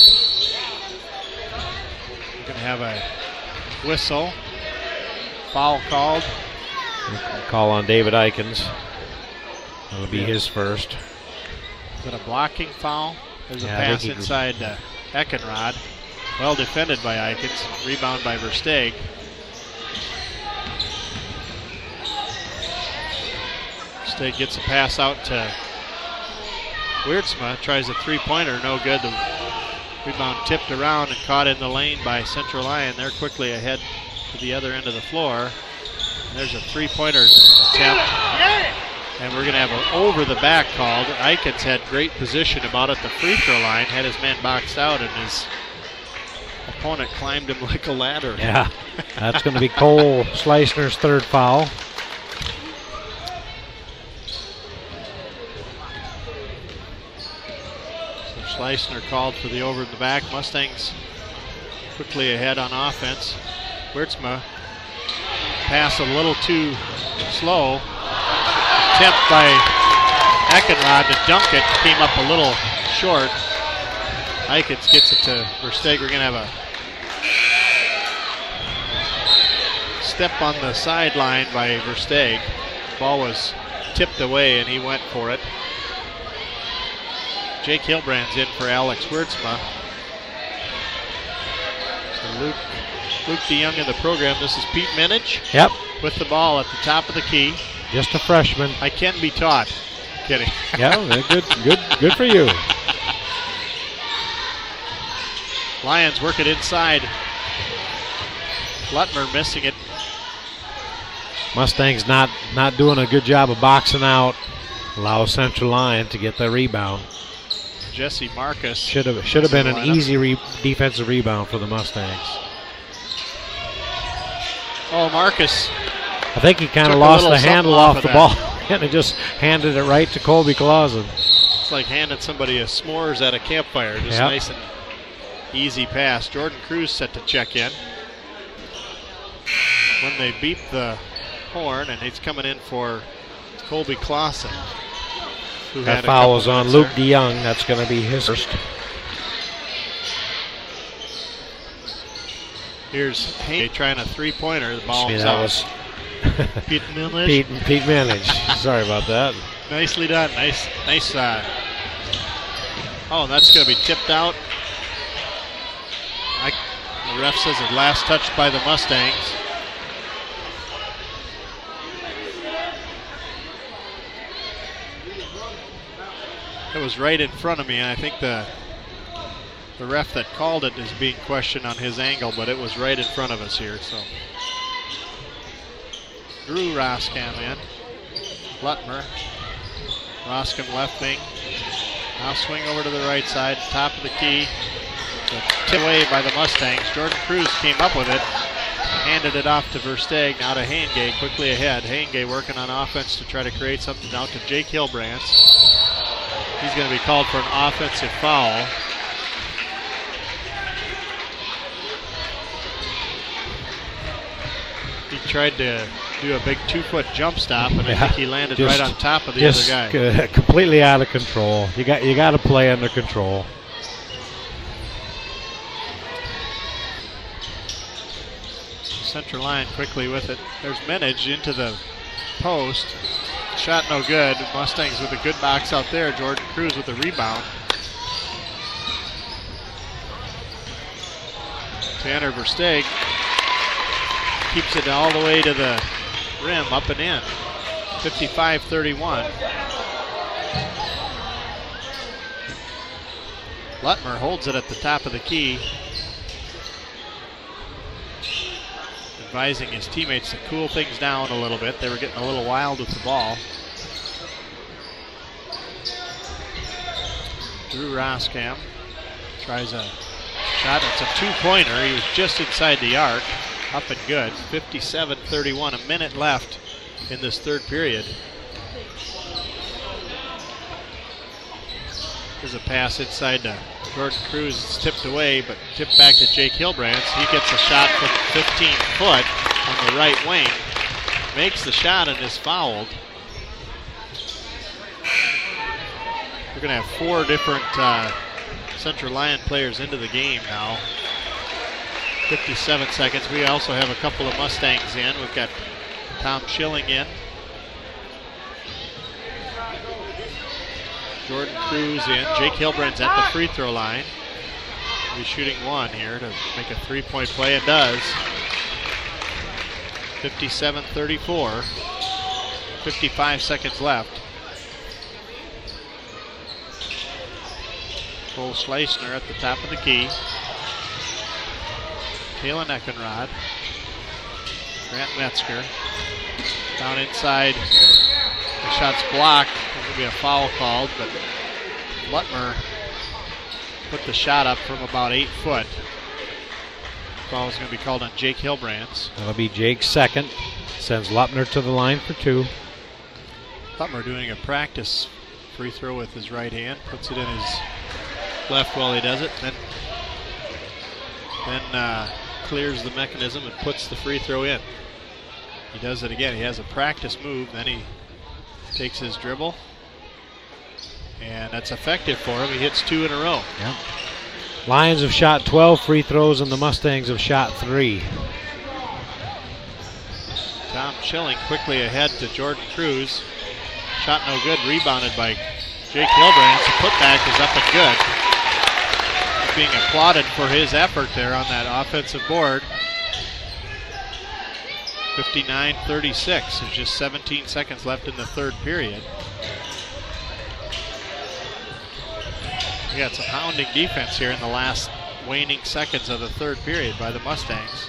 We're going to have a whistle. Foul called. Call on David Eikens. That'll be his first. Is it a blocking foul? There's a pass inside Eckenrod. Well defended by Eikens. Rebound by Versteeg. Versteeg gets a pass out to Wiertsma. Tries a three-pointer. No good. The rebound tipped around and caught in the lane by Central Lyon. They're quickly ahead to the other end of the floor. And there's a three-pointer attempt. And we're going to have an over-the-back called. Eikens had great position about at the free throw line. Had his man boxed out, and his opponent climbed him like a ladder. Yeah, that's going to be Cole Schleissner's third foul. So Schleissner called for the over-the-back. Mustangs quickly ahead on offense. Wiertsma pass a little too slow. Attempt by Eckenrod to dunk it, came up a little short. Eikens gets it to Versteeg. We're going to have a step on the sideline by Versteeg. Ball was tipped away and he went for it. Jake Hilbrand's in for Alex Wiertsma. So Luke DeYoung in the program. This is Pete Minich. Yep. With the ball at the top of the key. Just a freshman. I can be taught. Kidding. Yeah, good for you. Lions work it inside. Lutmer missing it. Mustangs not doing a good job of boxing out. Allow Central Lyon to get the rebound. Jesse Marcus should have been an easy defensive rebound for the Mustangs. Oh, Marcus. I think he kind of lost the handle off the ball and it just handed it right to Colby Clausen. It's like handing somebody a s'mores at a campfire. Just nice and easy pass. Jordan Cruz set to check in. When they beep the horn, and he's coming in for Colby Clausen. That foul was on Luke DeYoung. That's going to be his first. Here's Haney trying a three-pointer. The ball was Pete Minich. Pete Minich. Sorry about that. Nicely done. Nice. Oh, that's going to be tipped out. The ref says it last touched by the Mustangs. It was right in front of me, and I think the ref that called it is being questioned on his angle, but it was right in front of us here. So Drew Roskam in. Lutmer. Roskam left wing. Now swing over to the right side, top of the key. Tip away by the Mustangs. Jordan Cruz came up with it. Handed it off to Versteeg. Now to Haingay, quickly ahead. Haingay working on offense to try to create something. Now to Jake Hilbrands. He's going to be called for an offensive foul. He tried to do a big 2-foot jump stop, and I think he landed right on top of the other guy. Completely out of control. You got to play under control. Central Lyon quickly with it. There's Minich into the post. Shot no good. Mustangs with a good box out there. Jordan Cruz with the rebound. Tanner Versteeg keeps it all the way to the rim, up and in. 55-31. Lutmer holds it at the top of the key, advising his teammates to cool things down a little bit. They were getting a little wild with the ball. Drew Roskam tries a shot. It's a two-pointer. He was just inside the arc. Up and good. 57-31. A minute left in this third period. There's a pass inside to Jordan Cruz. It's tipped away, but tipped back to Jake Hilbrands. He gets a shot from 15 foot on the right wing. Makes the shot and is fouled. We're going to have 4 different Central Lyon players into the game now. 57 seconds. We also have a couple of Mustangs in. We've got Tom Schilling in. Jordan Cruz in. Jake Hilbrands at the free throw line. He's shooting one here to make a three-point play, and does. 57-34. 55 seconds left. Cole Schleisner at the top of the key. Kalen Eckenrod. Grant Metzger. Down inside. The shot's blocked. There's going to be a foul called, but Lutmer put the shot up from about 8 foot. Foul is going to be called on Jake Hilbrands. That'll be Jake's second. Sends Lutmer to the line for 2. Lutmer doing a practice free throw with his right hand. Puts it in his left while he does it. Then clears the mechanism and puts the free throw in. He does it again. He has a practice move. Then he takes his dribble. And that's effective for him. He hits 2 in a row. Yep. Lions have shot 12 free throws and the Mustangs have shot 3. Tom Schilling quickly ahead to Jordan Cruz. Shot no good. Rebounded by Jake Hilbrands. The putback is up and good. He's being applauded for his effort there on that offensive board. 59-36. There's just 17 seconds left in the third period. We got some hounding defense here in the last waning seconds of the third period by the Mustangs.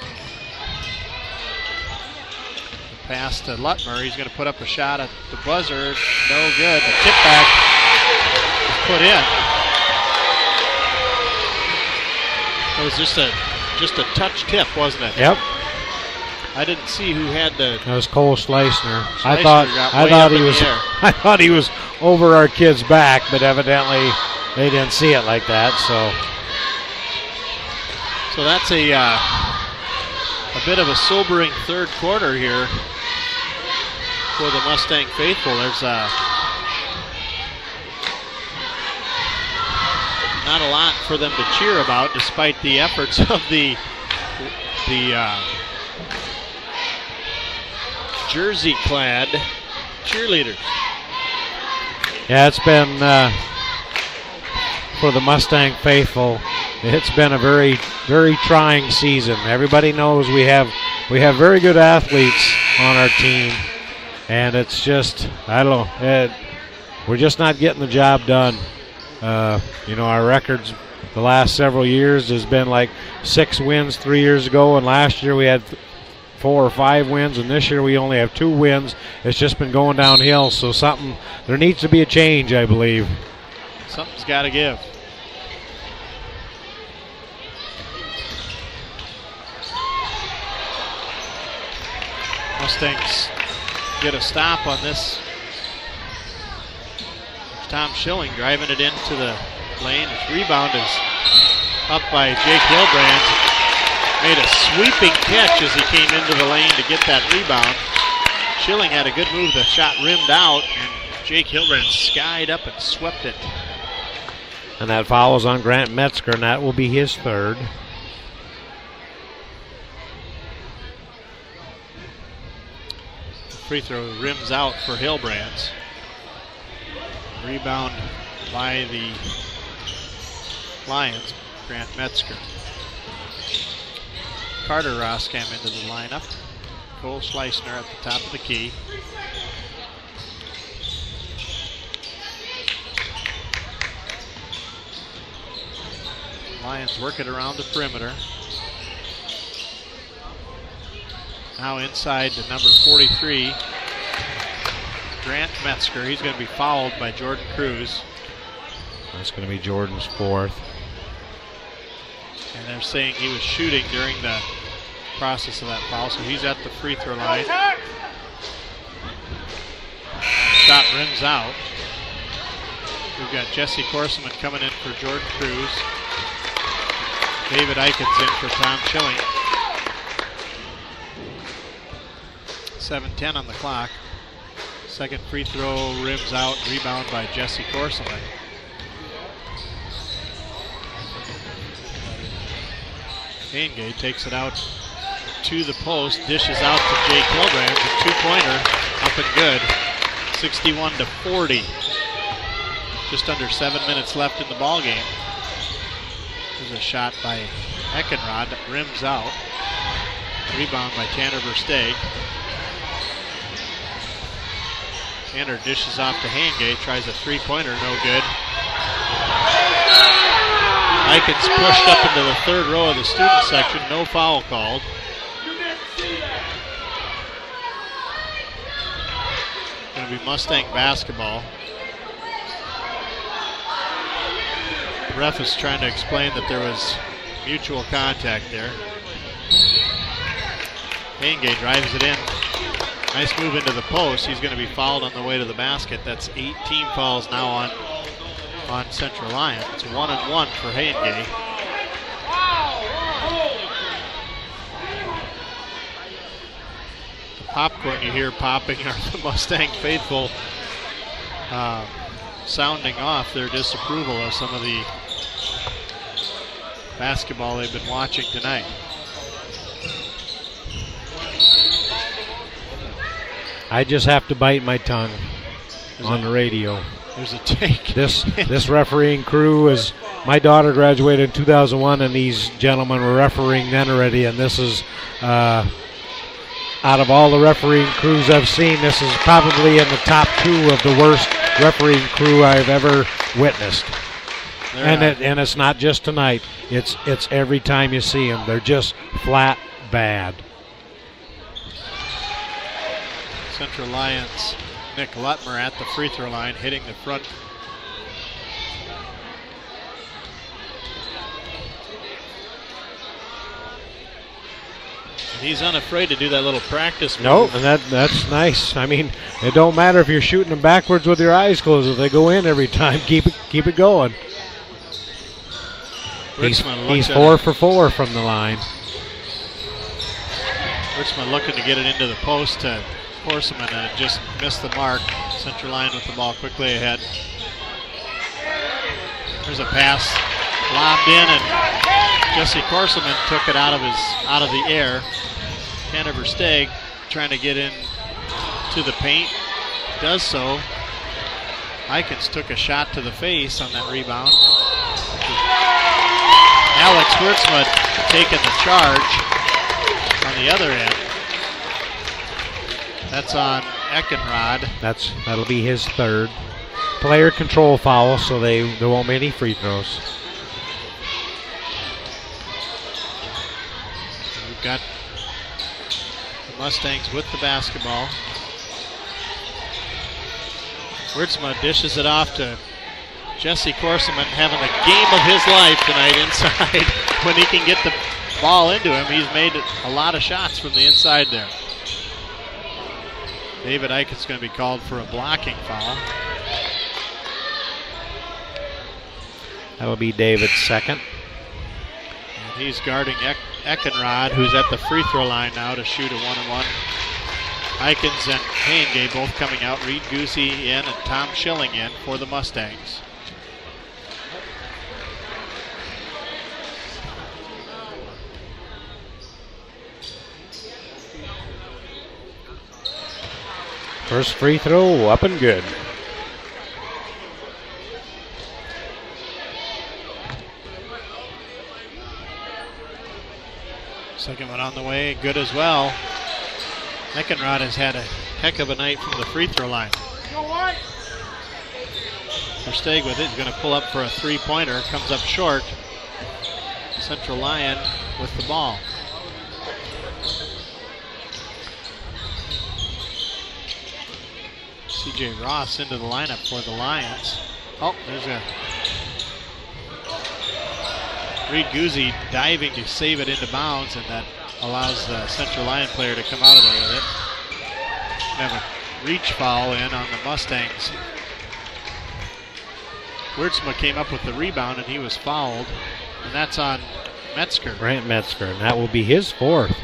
The pass to Lutmer. He's going to put up a shot at the buzzer. No good. The tip back is put in. It was just a touch tip, wasn't it? Yep. I didn't see who had the. That was Cole Schleisner. I thought he was over our kid's back, but evidently they didn't see it like that. So that's a bit of a sobering third quarter here for the Mustang faithful. There's not a lot for them to cheer about, despite the efforts of the jersey-clad cheerleaders. Yeah, it's been for the Mustang faithful. It's been a very, very trying season. Everybody knows we have very good athletes on our team, and it's just, I don't know, we're just not getting the job done. Our records the last several years has been like 6 wins 3 years ago, and last year we had 4 or 5 wins, and this year we only have 2 wins. It's just been going downhill, so there needs to be a change, I believe. Something's got to give. Mustangs get a stop on this. Tom Schilling driving it into the lane. His rebound is up by Jake Hilbrands. Made a sweeping catch as he came into the lane to get that rebound. Schilling had a good move. The shot rimmed out, and Jake Hilbrands skied up and swept it. And that foul is on Grant Metzger, and that will be his third. free throw rims out for Hillbrands. Rebound by the Lions, Grant Metzger. Carter Roskam into the lineup. Cole Schleisner at the top of the key. Lions work it around the perimeter. Now inside to number 43, Grant Metzger. He's going to be fouled by Jordan Cruz. That's going to be Jordan's fourth. And they're saying he was shooting during the process of that foul, so he's at the free throw line. Shot rims out. We've got Jesse Korseman coming in for Jordan Cruz. David Eikens in for Tom Schilling. 7:10 on the clock. Second free throw rims out, rebound by Jesse Korseman. Haingay takes it out to the post, dishes out to Jake Hillbrands, a two-pointer, up and good, 61-40. Just under 7 minutes left in the ball game. There's a shot by Eckenrod that rims out. Rebound by Tanner Versteeg. Tanner dishes off to Haingay, tries a three-pointer, no good. Eikens pushed up into the third row of the student section, no foul called. Going to be Mustang basketball. The ref is trying to explain that there was mutual contact there. Haingay drives it in. Nice move into the post. He's going to be fouled on the way to the basket. That's 8 team fouls now on Central Lyon. It's 1-1 for Haingay. The popcorn you hear popping are the Mustang faithful sounding off their disapproval of some of the basketball they've been watching tonight. I just have to bite my tongue on the radio. There's a take. This refereeing crew is, my daughter graduated in 2001, and these gentlemen were refereeing then already, and this is, out of all the refereeing crews I've seen, this is probably in the top 2 of the worst refereeing crew I've ever witnessed. And it's not just tonight. It's every time you see them. They're just flat bad. Central Lions, Nick Lutmer at the free throw line, hitting the front. And he's unafraid to do that little practice move. Nope, and that's nice. I mean, it don't matter if you're shooting them backwards with your eyes closed. If they go in every time, keep it going. He's 4 for 4 from the line. Richmond looking to get it into the post to Korseman and just missed the mark. Central Lyon with the ball quickly ahead. There's a pass lobbed in, and Jesse Korseman took it out of the air. Tanner Versteeg trying to get in to the paint. Does so. Eikens took a shot to the face on that rebound. Alex Wurtzman taking the charge on the other end. That's on Eckenrod. That'll be his third. Player control foul, so there won't be any free throws. We've got the Mustangs with the basketball. Wurtzman dishes it off to Jesse Korseman, having the game of his life tonight inside. When he can get the ball into him, he's made a lot of shots from the inside there. David Eikens is going to be called for a blocking foul. That'll be David's second. And he's guarding Eckenrod, who's at the free throw line now to shoot a 1-on-1. Eikens and Haingay both coming out. Reed Goosey in and Tom Schilling in for the Mustangs. First free throw up and good. Second one on the way, good as well. Eckenrod has had a heck of a night from the free throw line. Versteeg with it, he's going to pull up for a three-pointer, comes up short. Central Lyon with the ball. CJ Ross into the lineup for the Lions. Oh, there's a Reed Guzzi diving to save it into bounds, and that allows the Central Lyon player to come out of there with it. We have a reach foul in on the Mustangs. Wiertzma came up with the rebound, and he was fouled, and that's on Metzger. Grant Metzger, and that will be his fourth.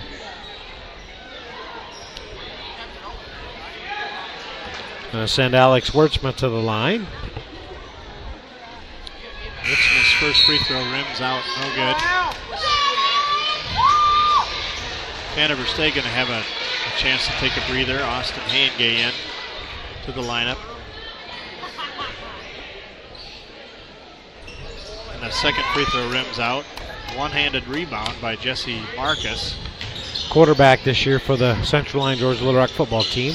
Going to send Alex Wiertzma to the line. Wiertzma's first free throw rims out, no good. Tanner Versteeg going to have a chance to take a breather. Austin Haingay in to the lineup. And the second free throw rims out. One-handed rebound by Jesse Marcus. Quarterback this year for the Central Lyon Georgia Little Rock football team.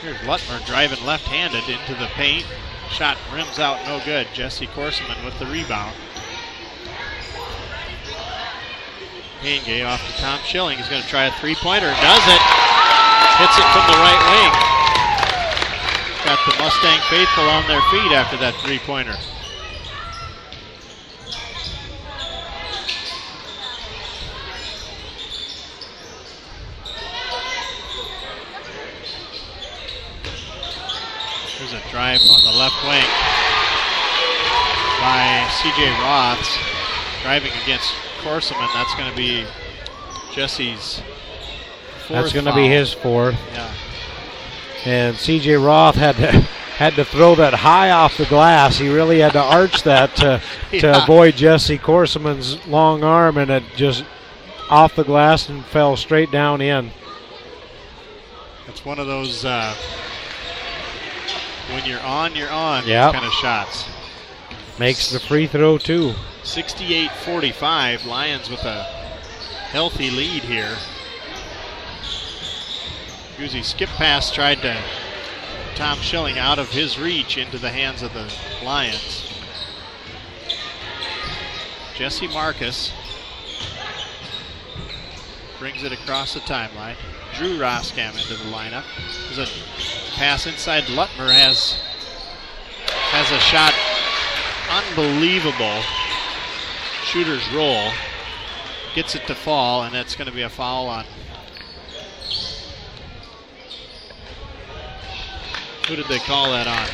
Here's Lutmer driving left-handed into the paint. Shot rims out, no good. Jesse Korseman with the rebound. Haingay off to Tom Schilling. He's going to try a three-pointer. Does it. Hits it from the right wing. Got the Mustang faithful on their feet after that three-pointer. There's a drive on the left wing by C.J. Roths. Driving against Korseman. That's going to be Jesse's fourth. That's going to be his fourth. Yeah. And C.J. Roth had to throw that high off the glass. He really had to arch that to avoid Jesse Korseman's long arm, and it just off the glass and fell straight down in. It's one of those when you're on yep. kind of shots. Makes the free throw too. 68-45, Lions with a healthy lead here. Guzzi skip pass tried to Tom Schilling out of his reach into the hands of the Lions. Jesse Marcus brings it across the timeline. Drew Roskam into the lineup. There's a pass inside. Lutmer has a shot. Unbelievable shooter's roll. Gets it to fall, and that's going to be a foul on. Who did they call that on?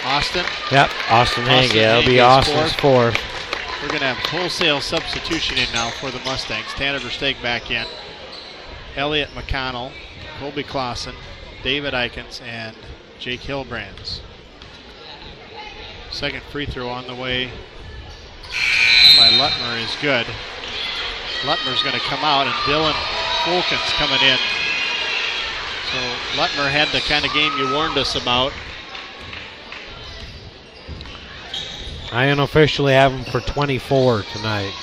Austin? Yep, Austin Haingay. That'll be Austin's fourth. We're going to have wholesale substitution in now for the Mustangs. Tanner Versteeg back in. Elliot McConnell, Colby Clausen, David Eikens, and Jake Hilbrands. Second free throw on the way by Lutmer is good. Lutmer's going to come out, and Dylan Fulkins coming in. So Lutmer had the kind of game you warned us about. I unofficially have him for 24 tonight.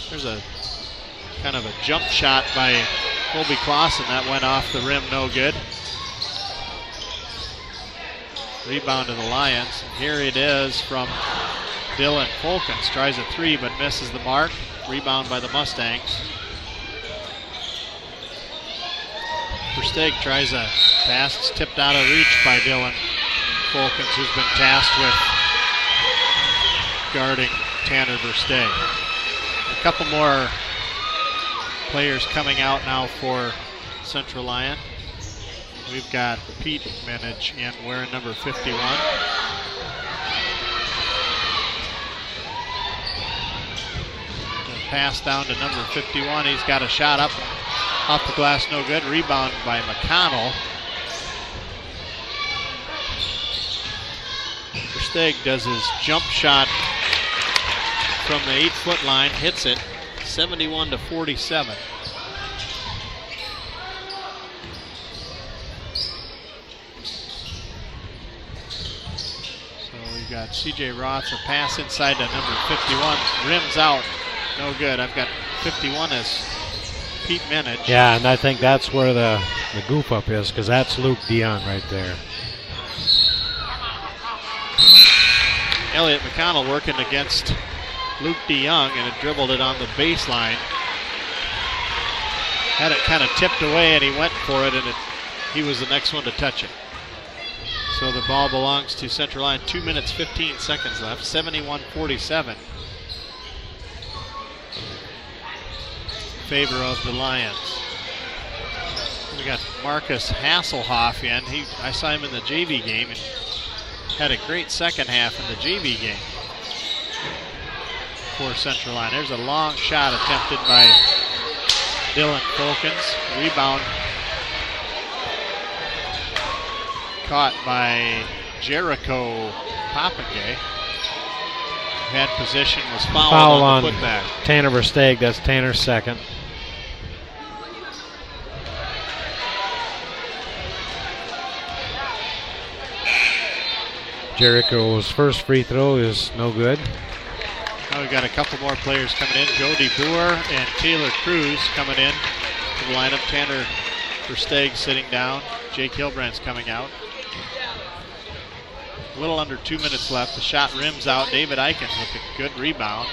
There's a kind of a jump shot by Colby Clausen that went off the rim, no good. Rebound to the Lions. And here it is from Dylan Fulkins. Tries a three but misses the mark. Rebound by the Mustangs. Versteeg tries a pass. It's tipped out of reach by Dylan Fulkins, who's been tasked with guarding Tanner Versteeg. A couple more players coming out now for Central Lyon. We've got Pete Minich in wearing number 51. Pass down to number 51. He's got a shot up off the glass, no good. Rebound by McConnell. Versteeg does his jump shot from the 8 4-foot line, hits it, 71-47. We've got C.J. Roth, a pass inside to number 51. Rims out. No good. I've got 51 as Pete Minich. Yeah, and I think that's where the goof up is, because that's Luke DeYoung right there. Elliot McConnell working against Luke DeYoung, and it dribbled it on the baseline. Had it kind of tipped away, and he went for it, and he was the next one to touch it. So the ball belongs to Central Lyon. 2 minutes, 15 seconds left. 71-47. Favor of the Lions. We got Marcus Hasselhoff in. I saw him in the JV game and had a great second half in the JV game for Central Lyon. There's a long shot attempted by Dylan Folkens. Rebound caught by Jericho Popengay. Had position, was fouled on the putback. Tanner Versteeg. That's Tanner's second. Jericho's first free throw is no good. Now we've got a couple more players coming in. Jody Boer and Taylor Cruz coming in to the lineup. Tanner Versteeg sitting down. Jake Hilbrand's coming out. A little under 2 minutes left. The shot rims out. David Eikens with a good rebound.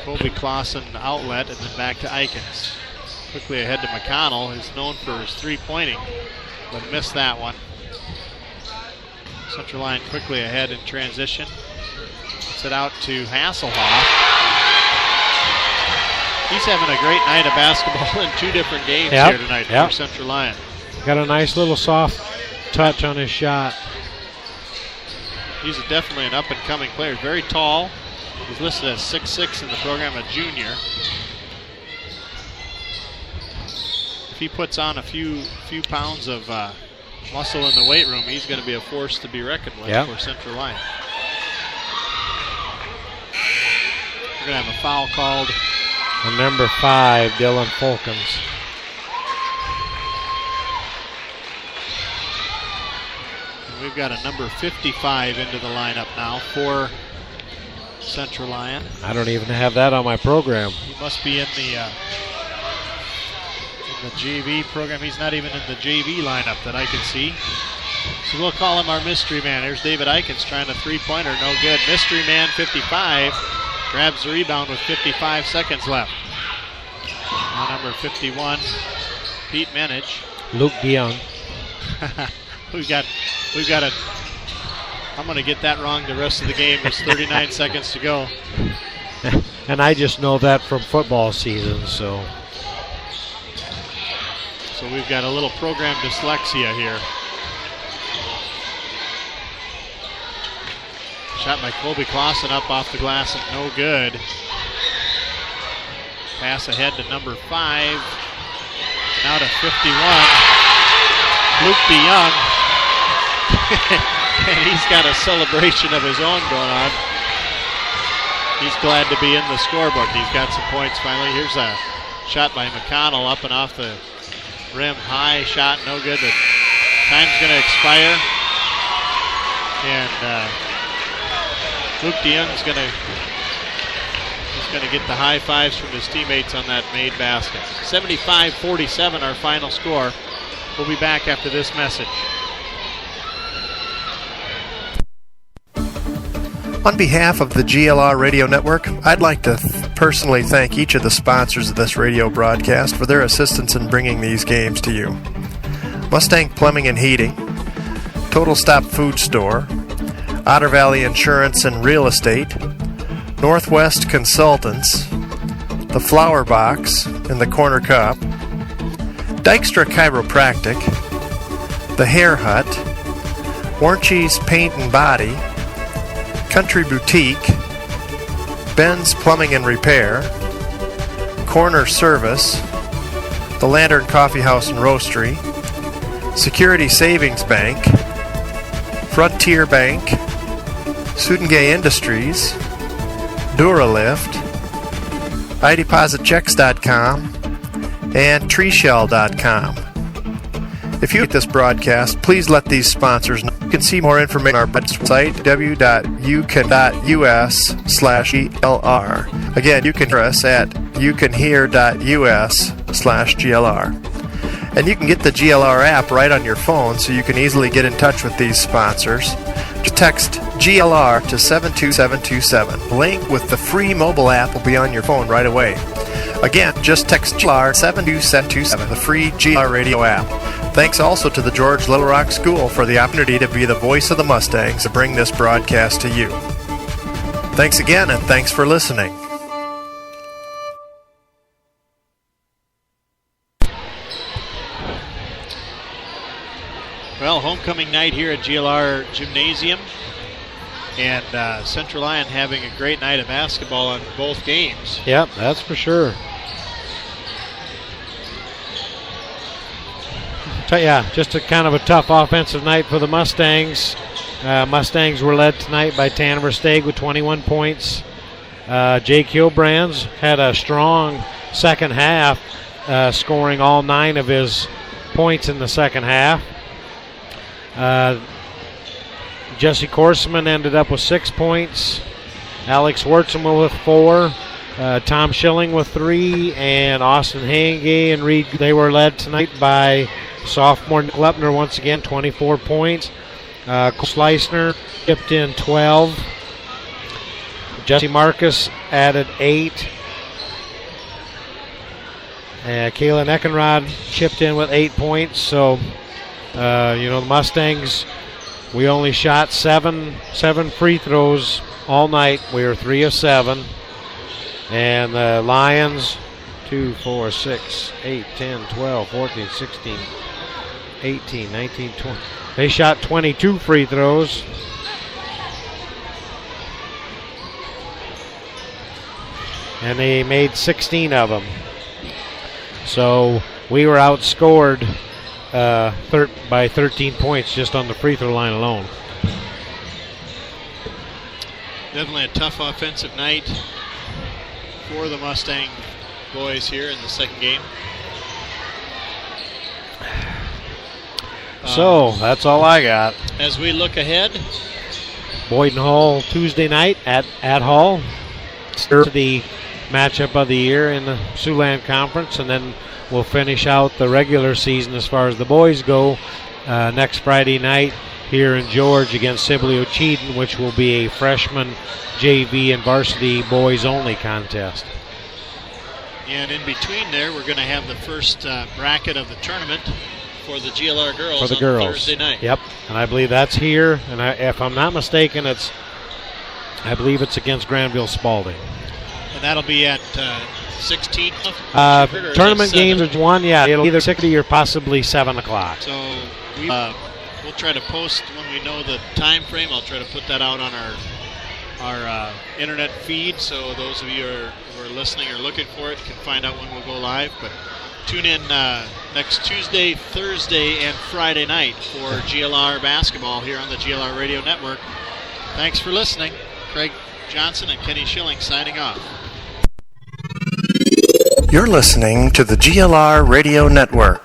Colby Clausen outlet and then back to Eikens. Quickly ahead to McConnell, who's known for his three-pointing, but missed that one. Central Lyon quickly ahead in transition. Gets it out to Hasselhoff. He's having a great night of basketball in two different games here tonight for Central Lyon. Got a nice little soft touch on his shot. He's definitely an up-and-coming player. Very tall. He's listed as 6'6" in the program, a junior. If he puts on a few pounds of muscle in the weight room, he's going to be a force to be reckoned with for Central Lyon. We're going to have a foul called on number 5, Dylan Folkens. We've got a number 55 into the lineup now for Central Lyon. I don't even have that on my program. He must be in the JV program. He's not even in the JV lineup that I can see. So we'll call him our mystery man. There's David Eikens trying a three-pointer. No good. Mystery man 55 grabs the rebound with 55 seconds left. Now number 51, Pete Minich. Luke DeYoung. We've got a. I'm going to get that wrong the rest of the game. There's 39 seconds to go. And I just know that from football season, so. So we've got a little program dyslexia here. Shot by Colby Clausen up off the glass and no good. Pass ahead to number 5. Now to 51. Luke DeYoung. And he's got a celebration of his own going on. He's glad to be in the scorebook. He's got some points finally. Here's a shot by McConnell up and off the rim. High shot, no good. The time's going to expire. And Luke DeYoung's going to get the high fives from his teammates on that made basket. 75-47 our final score. We'll be back after this message. On behalf of the GLR Radio Network, I'd like to personally thank each of the sponsors of this radio broadcast for their assistance in bringing these games to you. Mustang Plumbing and Heating, Total Stop Food Store, Otter Valley Insurance and Real Estate, Northwest Consultants, The Flower Box and the Corner Cup, Dykstra Chiropractic, The Hair Hut, Warnche's Paint and Body, Country Boutique, Ben's Plumbing and Repair, Corner Service, The Lantern Coffee House and Roastery, Security Savings Bank, Frontier Bank, Sudengay Industries, Duralift, iDepositChecks.com, and TreeShell.com. If you like this broadcast, please let these sponsors know. You can see more information on our website, www.youcan.us/GLR. Again, you can hear us at youcanhear.us/GLR. And you can get the GLR app right on your phone, so you can easily get in touch with these sponsors. Just text GLR to 72727. The link with the free mobile app will be on your phone right away. Again, just text GLR 72727, the free GLR radio app. Thanks also to the George Little Rock School for the opportunity to be the voice of the Mustangs to bring this broadcast to you. Thanks again, and thanks for listening. Well, homecoming night here at GLR Gymnasium, and Central Lyon having a great night of basketball on both games. Yep, that's for sure. Yeah, just a kind of a tough offensive night for the Mustangs. Mustangs were led tonight by Tanner Versteeg with 21 points. Jake Hilbrands had a strong second half, scoring all 9 of his points in the second half. Jesse Korseman ended up with 6 points. Alex Wertzman with 4. Tom Schilling with 3. And Austin Henge and Reed, they were led tonight by sophomore Nick Lepner once again, 24 points. Schleisner chipped in 12. Jesse Marcus added 8. Kayla Eckenrod chipped in with 8 points. So, the Mustangs, we only shot seven free throws all night. We were 3 of 7. And the Lions, 2, 4, 6, 8, 10, 12, 14, 16, 18, 19, 20. They shot 22 free throws. And they made 16 of them. So we were outscored by 13 points just on the free throw line alone. Definitely a tough offensive night for the Mustang boys here in the second game. So that's all I got. As we look ahead, Boyden Hall Tuesday night at Hall. The matchup of the year in the Siouxland Conference, and then we'll finish out the regular season as far as the boys go next Friday night here in George against Sibley Ocheyedan, which will be a freshman, JV, and varsity boys only contest. And in between there, we're going to have the first bracket of the tournament for the GLR girls for the on girls. Thursday night. Yep, and I believe that's here. And if I'm not mistaken, I believe it's against Granville Spalding. And that'll be at 16th. Tournament games are 1. Yeah, it'll either 60 or possibly 7 o'clock. So we'll try to post when we know the time frame. I'll try to put that out on our internet feed, so those of you who are listening or looking for it can find out when we'll go live. But tune in next Tuesday, Thursday, and Friday night for GLR basketball here on the GLR Radio Network. Thanks for listening. Craig Johnson and Kenny Schilling signing off. You're listening to the GLR Radio Network.